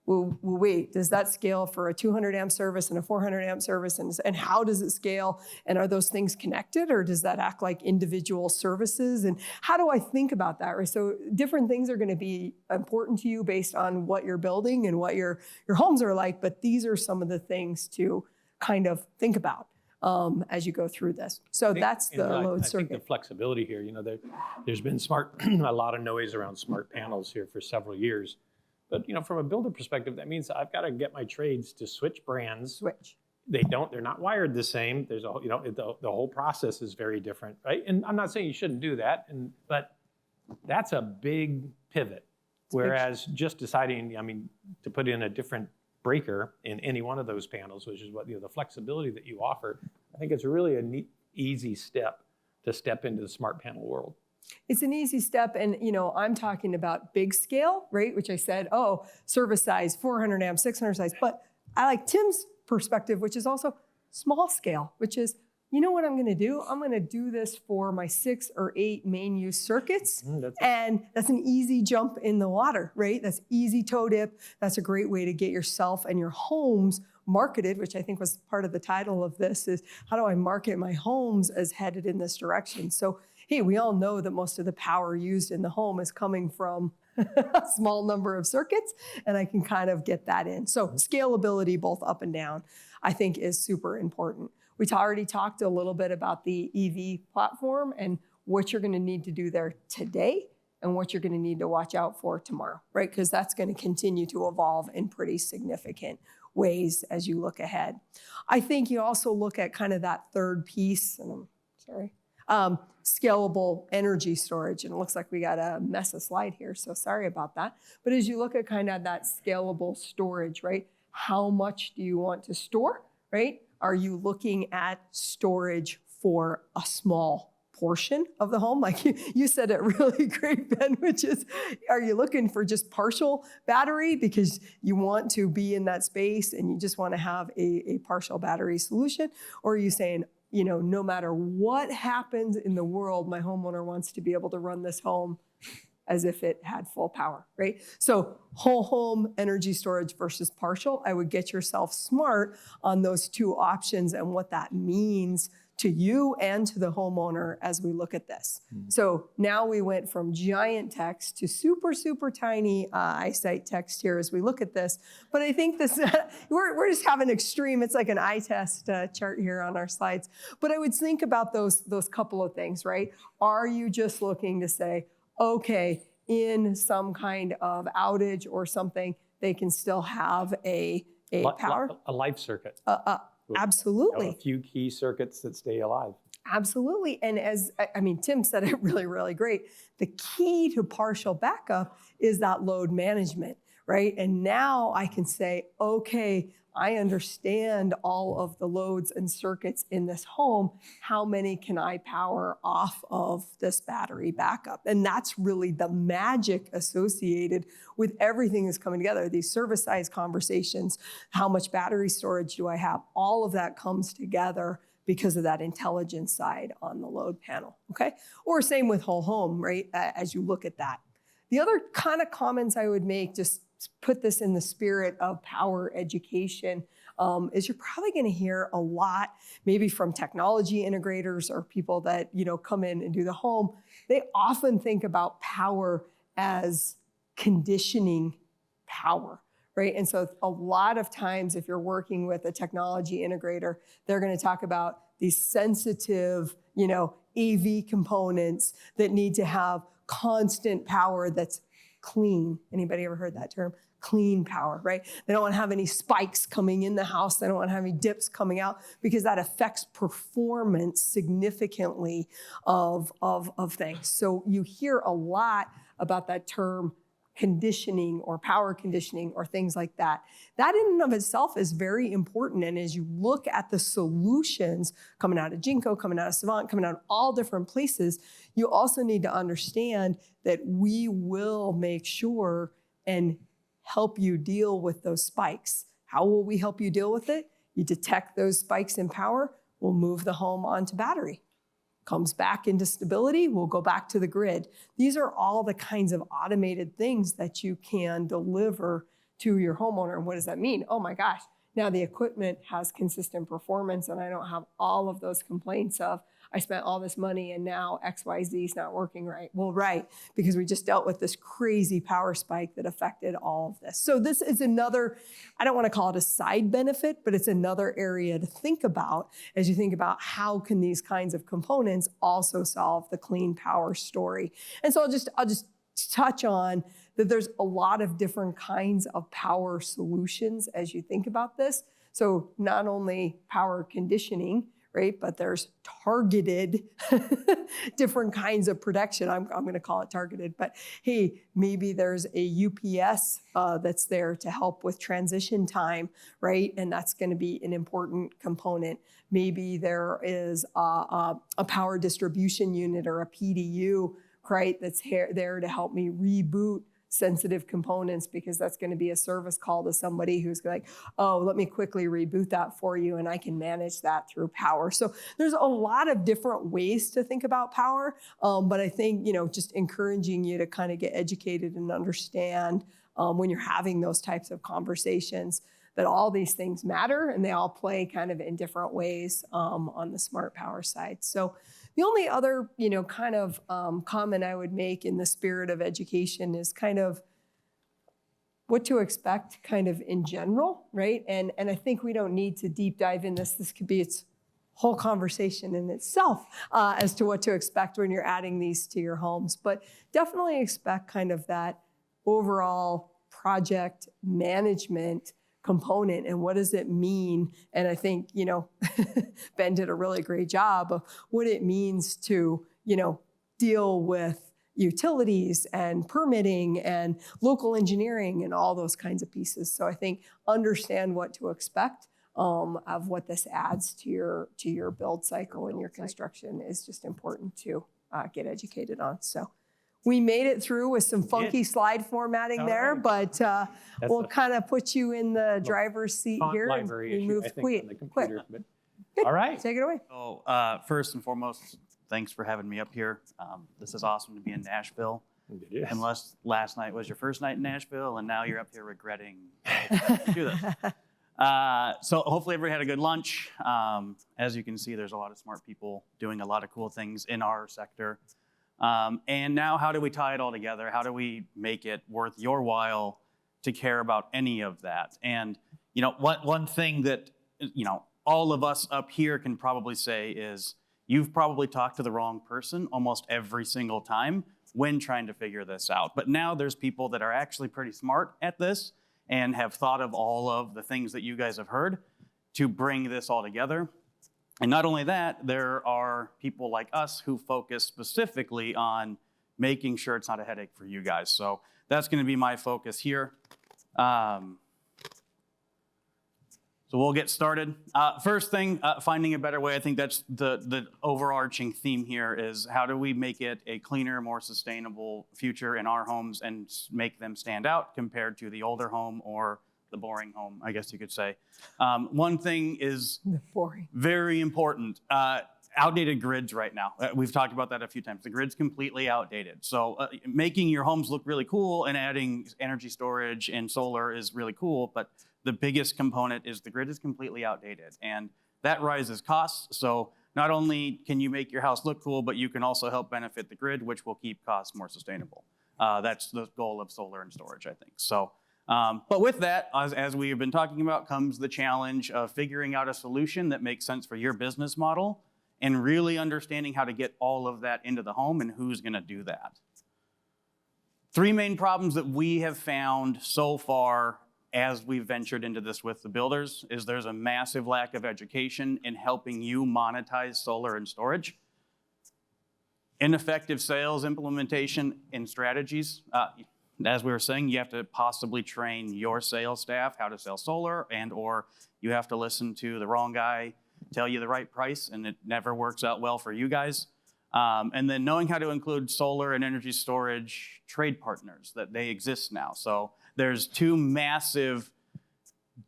well, wait, does that scale for a 200 amp service and a 400 amp service? And how does it scale? And are those things connected or does that act like individual services? And how do I think about that, right? So different things are gonna be important to you based on what you're building and what your homes are like, but these are some of the things to kind of think about as you go through this. So that's the load circuit. I think the flexibility here, there's been a lot of noise around smart panels here for several years. But from a builder perspective, that means I've got to get my trades to switch brands. They're not wired the same. There's the whole process is very different, right? And I'm not saying you shouldn't do that, but that's a big pivot. Whereas just deciding, to put in a different breaker in any one of those panels, which is what the flexibility that you offer, I think it's really a neat, easy step to step into the smart panel world. It's an easy step, and I'm talking about big scale, right? Which I said, service size, 400 amp, 600 size. But I like Tim's perspective, which is also small scale, which is, what I'm going to do? I'm going to do this for my 6 or 8 main use circuits, and that's an easy jump in the water, right? That's easy toe dip. That's a great way to get yourself and your homes marketed, which I think was part of the title of this, is how do I market my homes as headed in this direction? So hey, we all know that most of the power used in the home is coming from a small number of circuits, and I can kind of get that in. So scalability, both up and down, I think is super important. We already talked a little bit about the EV platform and what you're gonna need to do there today and what you're gonna need to watch out for tomorrow, right? Because that's gonna continue to evolve in pretty significant ways as you look ahead. I think you also look at kind of that third piece, and I'm sorry, scalable energy storage. And it looks like we got a mess of slide here, so sorry about that. But as you look at kind of that scalable storage, right? How much do you want to store, right? Are you looking at storage for a small portion of the home? Like you said it really great, Ben, which is, are you looking for just partial battery because you want to be in that space and you just want to have a partial battery solution? Or are you saying, no matter what happens in the world, my homeowner wants to be able to run this home as if it had full power, right? So whole home energy storage versus partial, I would get yourself smart on those two options and what that means to you and to the homeowner as we look at this. So now we went from giant text to super, super tiny eyesight text here as we look at this. But I think this, we're just having extreme, it's like an eye test chart here on our slides. But I would think about those couple of things, right? Are you just looking to say, okay, in some kind of outage or something, they can still have a power? A life circuit. Absolutely. A few key circuits that stay alive. Absolutely. And Tim said it really, really great. The key to partial backup is that load management, right? And now I can say, okay, I understand all of the loads and circuits in this home. How many can I power off of this battery backup? And that's really the magic associated with everything that's coming together. These service size conversations, how much battery storage do I have? All of that comes together because of that intelligence side on the load panel, okay? Or same with whole home, right? As you look at that. The other kind of comments I would make, just put this in the spirit of power education, is you're probably going to hear a lot, maybe from technology integrators or people that come in and do the home. They often think about power as conditioning power, right? And so a lot of times, if you're working with a technology integrator, they're going to talk about these sensitive, AV components that need to have constant power that's clean. Anybody ever heard that term? Clean power, right? They don't want to have any spikes coming in the house. They don't want to have any dips coming out because that affects performance significantly of things. So you hear a lot about that term conditioning or power conditioning or things like that. That in and of itself is very important. And as you look at the solutions coming out of Jinko, coming out of Savant, coming out of all different places, you also need to understand that we will make sure and help you deal with those spikes. How will we help you deal with it? You detect those spikes in power, we'll move the home onto battery. Comes back into stability, we'll go back to the grid. These are all the kinds of automated things that you can deliver to your homeowner. And what does that mean? Oh my gosh, now the equipment has consistent performance and I don't have all of those complaints of, I spent all this money and now XYZ is not working right. Well, right, because we just dealt with this crazy power spike that affected all of this. So this is another, I don't want to call it a side benefit, but it's another area to think about as you think about how can these kinds of components also solve the clean power story. And so I'll just touch on that there's a lot of different kinds of power solutions as you think about this. So not only power conditioning, right? But there's targeted different kinds of protection. I'm going to call it targeted, but hey, maybe there's a UPS that's there to help with transition time, right? And that's going to be an important component. Maybe there is a power distribution unit or a PDU, right? That's there to help me reboot sensitive components because that's going to be a service call to somebody who's like, oh, let me quickly reboot that for you and I can manage that through power. So there's a lot of different ways to think about power, but I think, just encouraging you to kind of get educated and understand when you're having those types of conversations that all these things matter and they all play kind of in different ways on the smart power side. So the only other, kind of comment I would make in the spirit of education is kind of what to expect kind of in general, right? And I think we don't need to deep dive in this. This could be its whole conversation in itself as to what to expect when you're adding these to your homes. But definitely expect kind of that overall project management component and what does it mean? And I think, Ben did a really great job of what it means to, deal with utilities and permitting and local engineering and all those kinds of pieces. So I think understand what to expect of what this adds to your build cycle and your construction is just important to get educated on. So we made it through with some funky slide formatting there, right. But we'll kind of put you in the driver's seat here. Library and move quick. All right. Take it away. So first and foremost, thanks for having me up here. This is awesome to be in Nashville. Yes. Unless last night was your first night in Nashville and now you're up here regretting to do this. So hopefully everybody had a good lunch. As you can see, there's a lot of smart people doing a lot of cool things in our sector. And now how do we tie it all together? How do we make it worth your while to care about any of that? And, one thing that, all of us up here can probably say is you've probably talked to the wrong person almost every single time when trying to figure this out. But now there's people that are actually pretty smart at this and have thought of all of the things that you guys have heard to bring this all together. And not only that, there are people like us who focus specifically on making sure it's not a headache for you guys. So that's going to be my focus here. So we'll get started. First thing, finding a better way. I think that's the overarching theme here is how do we make it a cleaner, more sustainable future in our homes and make them stand out compared to the older home or the boring home, I guess you could say. One thing is Boring. very important. Outdated grids right now. We've talked about that a few times. The grid's completely outdated. So making your homes look really cool and adding energy storage and solar is really cool, but the biggest component is the grid is completely outdated, and that rises costs. So not only can you make your house look cool, but you can also help benefit the grid, which will keep costs more sustainable. That's the goal of solar and storage, I think. So, but with that, as we have been talking about, comes the challenge of figuring out a solution that makes sense for your business model and really understanding how to get all of that into the home and who's gonna do that. Three main problems that we have found so far as we've ventured into this with the builders is there's a massive lack of education in helping you monetize solar and storage. Ineffective sales implementation and strategies. As we were saying, you have to possibly train your sales staff how to sell solar, and or you have to listen to the wrong guy tell you the right price, and it never works out well for you guys. And then knowing how to include solar and energy storage trade partners, that they exist now. So there's two massive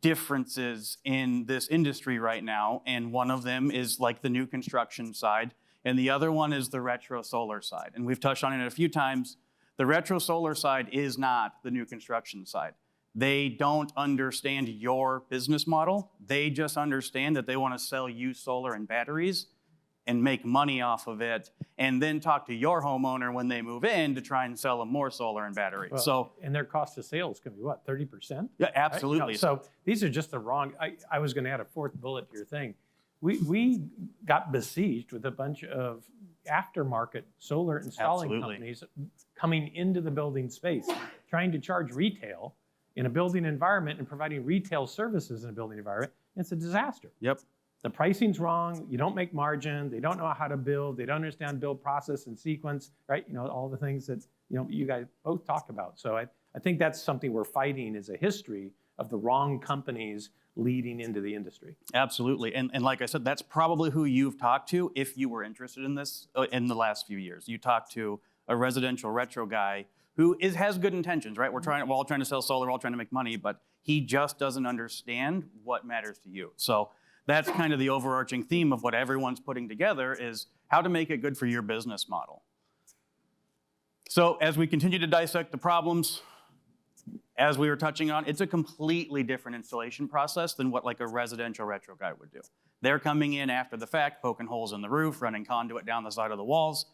differences in this industry right now, and one of them is like the new construction side, and the other one is the retro solar side. And we've touched on it a few times. The retro solar side is not the new construction side. They don't understand your business model. They just understand that they want to sell you solar and batteries and make money off of it, and then talk to your homeowner when they move in to try and sell them more solar and batteries. Well, and their cost of sales can be what, 30%? Yeah, absolutely. Right? No, so these are just the wrong, I was gonna add a fourth bullet to your thing. We got besieged with a bunch of aftermarket solar installing Absolutely. companies coming into the building space, trying to charge retail in a building environment and providing retail services in a building environment. It's a disaster. Yep. The pricing's wrong, you don't make margin, they don't know how to build, they don't understand build process and sequence, right? You know, all the things that, you know, you guys both talk about. So I think that's something we're fighting is a history of the wrong companies leading into the industry. Absolutely. And like I said, that's probably who you've talked to if you were interested in this in the last few years. You talked to a residential retro guy who has good intentions, right? We're all trying to sell solar, we're all trying to make money, but he just doesn't understand what matters to you. So that's kind of the overarching theme of what everyone's putting together is how to make it good for your business model. So as we continue to dissect the problems, as we were touching on, it's a completely different installation process than what like a residential retro guy would do. They're coming in after the fact, poking holes in the roof, running conduit down the side of the walls.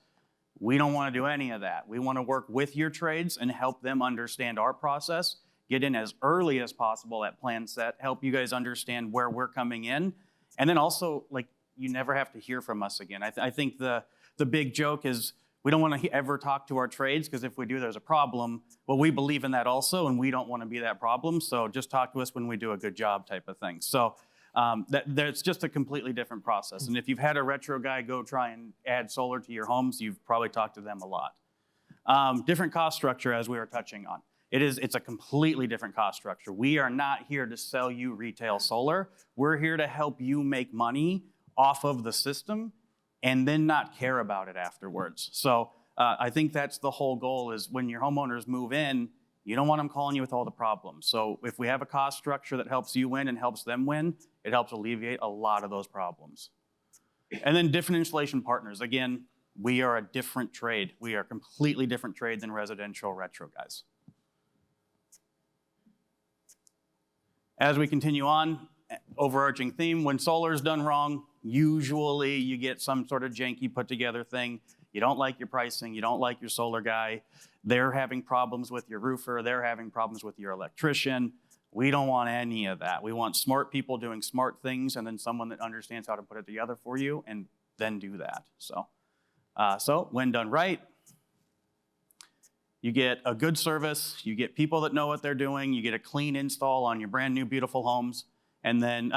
We don't want to do any of that. We want to work with your trades and help them understand our process, get in as early as possible at plan set, help you guys understand where we're coming in. And then also, like, you never have to hear from us again. I think the big joke is we don't want to ever talk to our trades because if we do, there's a problem. Well, we believe in that also, and we don't want to be that problem. So just talk to us when we do a good job type of thing. So that's just a completely different process. And if you've had a retro guy go try and add solar to your homes, you've probably talked to them a lot. Different cost structure as we were touching on. It's a completely different cost structure. We are not here to sell you retail solar. We're here to help you make money off of the system and then not care about it afterwards. So I think that's the whole goal is when your homeowners move in, you don't want them calling you with all the problems. So if we have a cost structure that helps you win and helps them win, it helps alleviate a lot of those problems. And then different installation partners. Again, we are a different trade. We are a completely different trade than residential retro guys. As we continue on, overarching theme, when solar is done wrong, usually you get some sort of janky put together thing. You don't like your pricing, you don't like your solar guy. They're having problems with your roofer, they're having problems with your electrician. We don't want any of that. We want smart people doing smart things and then someone that understands how to put it together for you and then do that. So when done right, you get a good service, you get people that know what they're doing, you get a clean install on your brand new beautiful homes. And then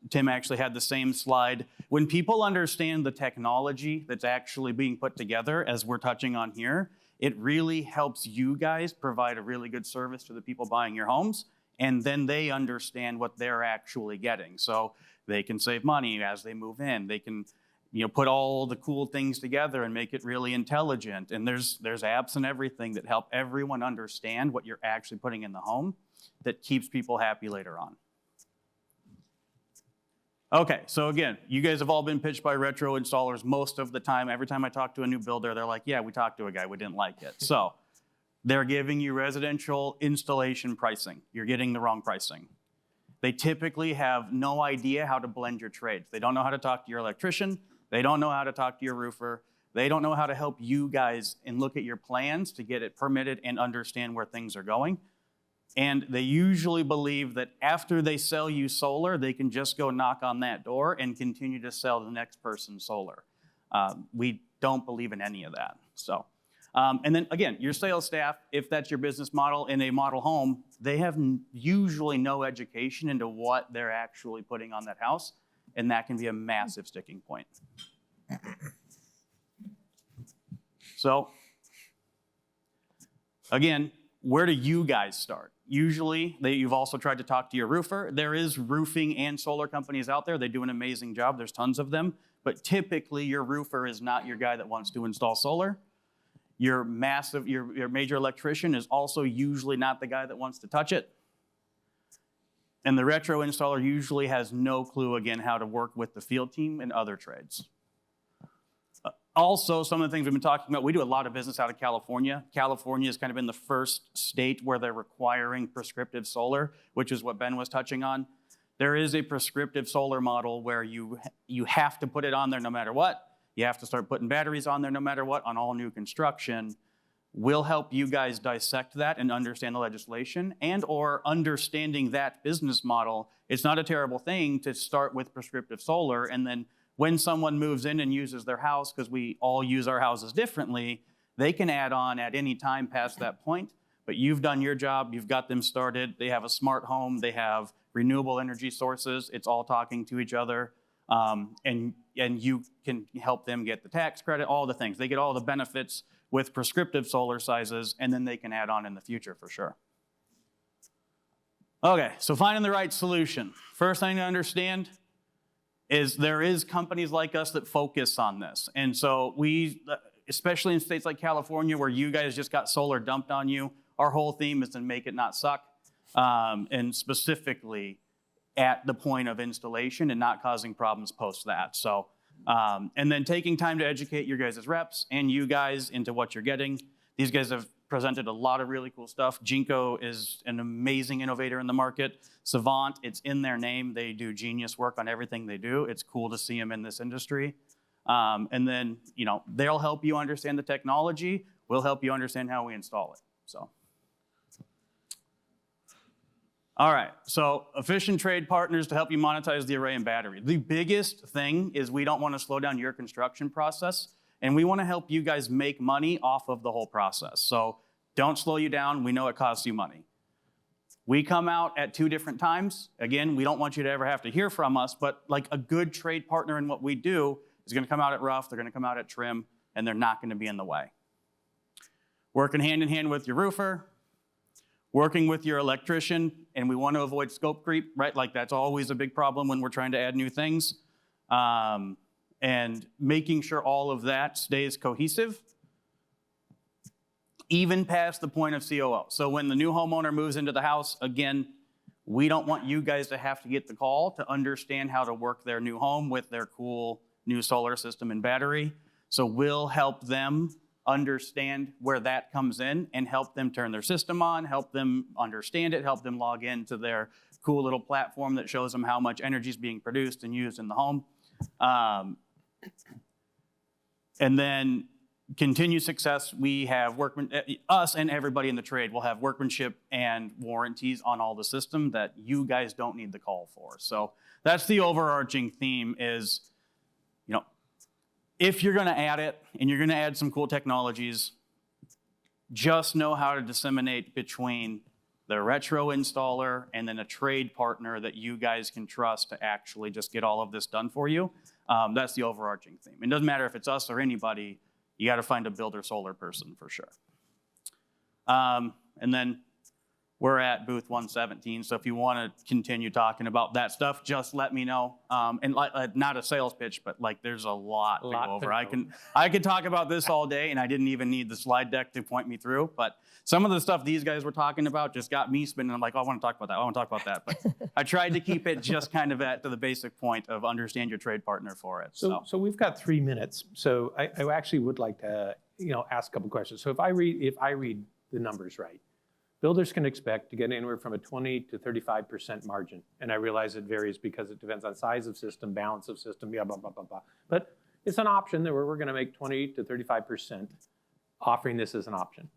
Tim actually had the same slide. When people understand the technology that's actually being put together, as we're touching on here, it really helps you guys provide a really good service to the people buying your homes and then they understand what they're actually getting. So they can save money as they move in. They can, put all the cool things together and make it really intelligent. And there's apps and everything that help everyone understand what you're actually putting in the home that keeps people happy later on. Okay, so again, you guys have all been pitched by retro installers most of the time. Every time I talk to a new builder, they're like, yeah, we talked to a guy, we didn't like it. So they're giving you residential installation pricing. You're getting the wrong pricing. They typically have no idea how to blend your trades. They don't know how to talk to your electrician. They don't know how to talk to your roofer. They don't know how to help you guys and look at your plans to get it permitted and understand where things are going. And they usually believe that after they sell you solar, they can just go knock on that door and continue to sell the next person solar. We don't believe in any of that. So, and then again, your sales staff, if that's your business model in a model home, they have usually no education into what they're actually putting on that house, and that can be a massive sticking point. So, again, where do you guys start? Usually, you've also tried to talk to your roofer. There is roofing and solar companies out there. They do an amazing job. There's tons of them. But typically, your roofer is not your guy that wants to install solar. Your major electrician is also usually not the guy that wants to touch it. And the retro installer usually has no clue, again, how to work with the field team and other trades. Also, some of the things we've been talking about, we do a lot of business out of California. California has kind of been the first state where they're requiring prescriptive solar, which is what Ben was touching on. There is a prescriptive solar model where you have to put it on there no matter what. You have to start putting batteries on there no matter what on all new construction. We'll help you guys dissect that and understand the legislation and or understanding that business model. It's not a terrible thing to start with prescriptive solar, and then when someone moves in and uses their house, because we all use our houses differently, they can add on at any time past that point. But you've done your job, you've got them started, they have a smart home, they have renewable energy sources, it's all talking to each other, and you can help them get the tax credit, all the things. They get all the benefits with prescriptive solar sizes, and then they can add on in the future for sure. Okay, so finding the right solution. First thing to understand is there is companies like us that focus on this. And so we, especially in states like California where you guys just got solar dumped on you, our whole theme is to make it not suck, and specifically at the point of installation and not causing problems post that. So, and then taking time to educate your guys' reps and you guys into what you're getting. These guys have presented a lot of really cool stuff. Jinko is an amazing innovator in the market. Savant, it's in their name. They do genius work on everything they do. It's cool to see them in this industry. And then, they'll help you understand the technology. We'll help you understand how we install it. So, all right. So efficient trade partners to help you monetize the array and battery. The biggest thing is we don't want to slow down your construction process. And we want to help you guys make money off of the whole process. So don't slow you down. We know it costs you money. We come out at 2 different times. Again, we don't want you to ever have to hear from us, but like a good trade partner in what we do is going to come out at rough, they're going to come out at trim, and they're not going to be in the way. Working hand in hand with your roofer, working with your electrician, and we want to avoid scope creep, right? Like that's always a big problem when we're trying to add new things. And making sure all of that stays cohesive, even past the point of COO. So when the new homeowner moves into the house, again, we don't want you guys to have to get the call to understand how to work their new home with their cool new solar system and battery. So we'll help them understand where that comes in and help them turn their system on, help them understand it, help them log into their cool little platform that shows them how much energy is being produced and used in the home. And then continued success, we have us and everybody in the trade will have workmanship and warranties on all the system that you guys don't need the call for. So that's the overarching theme is, if you're gonna add it and you're gonna add some cool technologies, just know how to disseminate between the retro installer and then a trade partner that you guys can trust to actually just get all of this done for you. That's the overarching theme. It doesn't matter if it's us or anybody, you got to find a builder solar person for sure. And then we're at booth 117. So if you want to continue talking about that stuff, just let me know. And not a sales pitch, but like there's a lot to go over. I could talk about this all day, and I didn't even need the slide deck to point me through. But some of the stuff these guys were talking about just got me spinning. I'm like, oh, I want to talk about that. I want to talk about that. But I tried to keep it just kind of to the basic point of understand your trade partner for it. So we've got 3 minutes. So I actually would like to, ask a couple questions. So if I read the numbers right, builders can expect to get anywhere from a 20 to 35% margin. And I realize it varies because it depends on size of system, balance of system, blah, blah, blah, blah, blah. But it's an option that we're going to make 20 to 35% offering this as an option.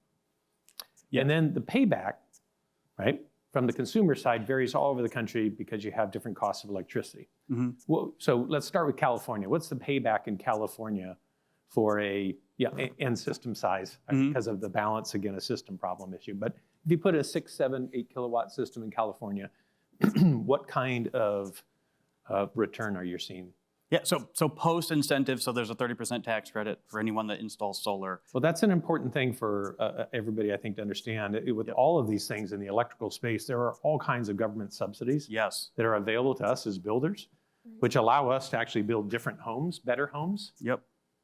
Yeah. And then the payback, right, from the consumer side varies all over the country because you have different costs of electricity. Mm-hmm. Well, so let's start with California. What's the payback in California for end system size? Mm-hmm. Because of the balance, again, a system problem issue. But if you put a 6, 7, 8 kilowatt system in California, what kind of return are you seeing? Yeah, so post incentive, so there's a 30% tax credit for anyone that installs solar. Well, that's an important thing for everybody, I think, to understand. With all of these things in the electrical space, there are all kinds of government subsidies that are available to us as builders, which allow us to actually build different homes, better homes,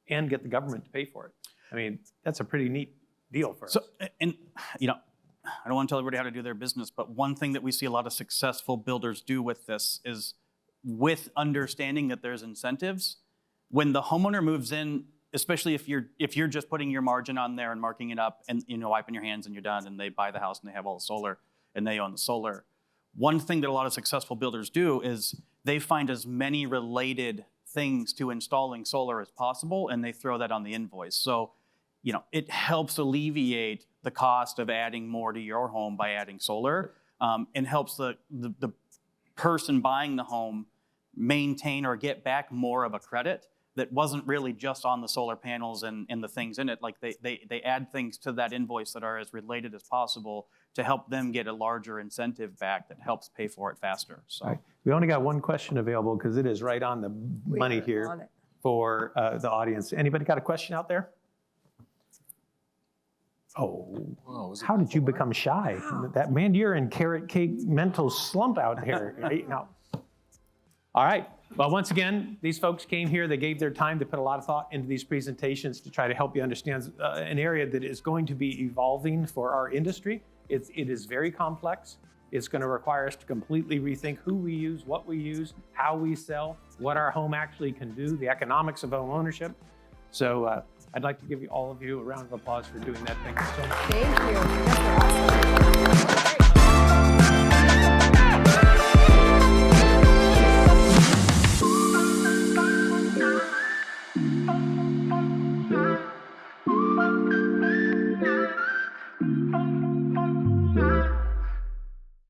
and get the government to pay for it. I mean, that's a pretty neat deal for us. And I don't want to tell everybody how to do their business, but one thing that we see a lot of successful builders do with this is, with understanding that there's incentives, when the homeowner moves in, especially if you're just putting your margin on there and marking it up and wiping your hands and you're done, and they buy the house and they have all the solar and they own the solar. One thing that a lot of successful builders do is they find as many related things to installing solar as possible, and they throw that on the invoice. So, it helps alleviate the cost of adding more to your home by adding solar, and helps the person buying the home maintain or get back more of a credit that wasn't really just on the solar panels and the things in it. Like they add things to that invoice that are as related as possible to help them get a larger incentive back that helps pay for it faster. So right. We only got one question available because it is right on the money here for the audience. Anybody got a question out there? Oh, how did you become shy? Wow. That man, you're in carrot cake mental slump out here right now. All right. Well, once again, these folks came here. They gave their time to put a lot of thought into these presentations to try to help you understand an area that is going to be evolving for our industry. It is very complex. It's going to require us to completely rethink who we use, what we use, how we sell, what our home actually can do, the economics of home ownership. So I'd like to give all of you a round of applause for doing that. Thank you so much. Thank you.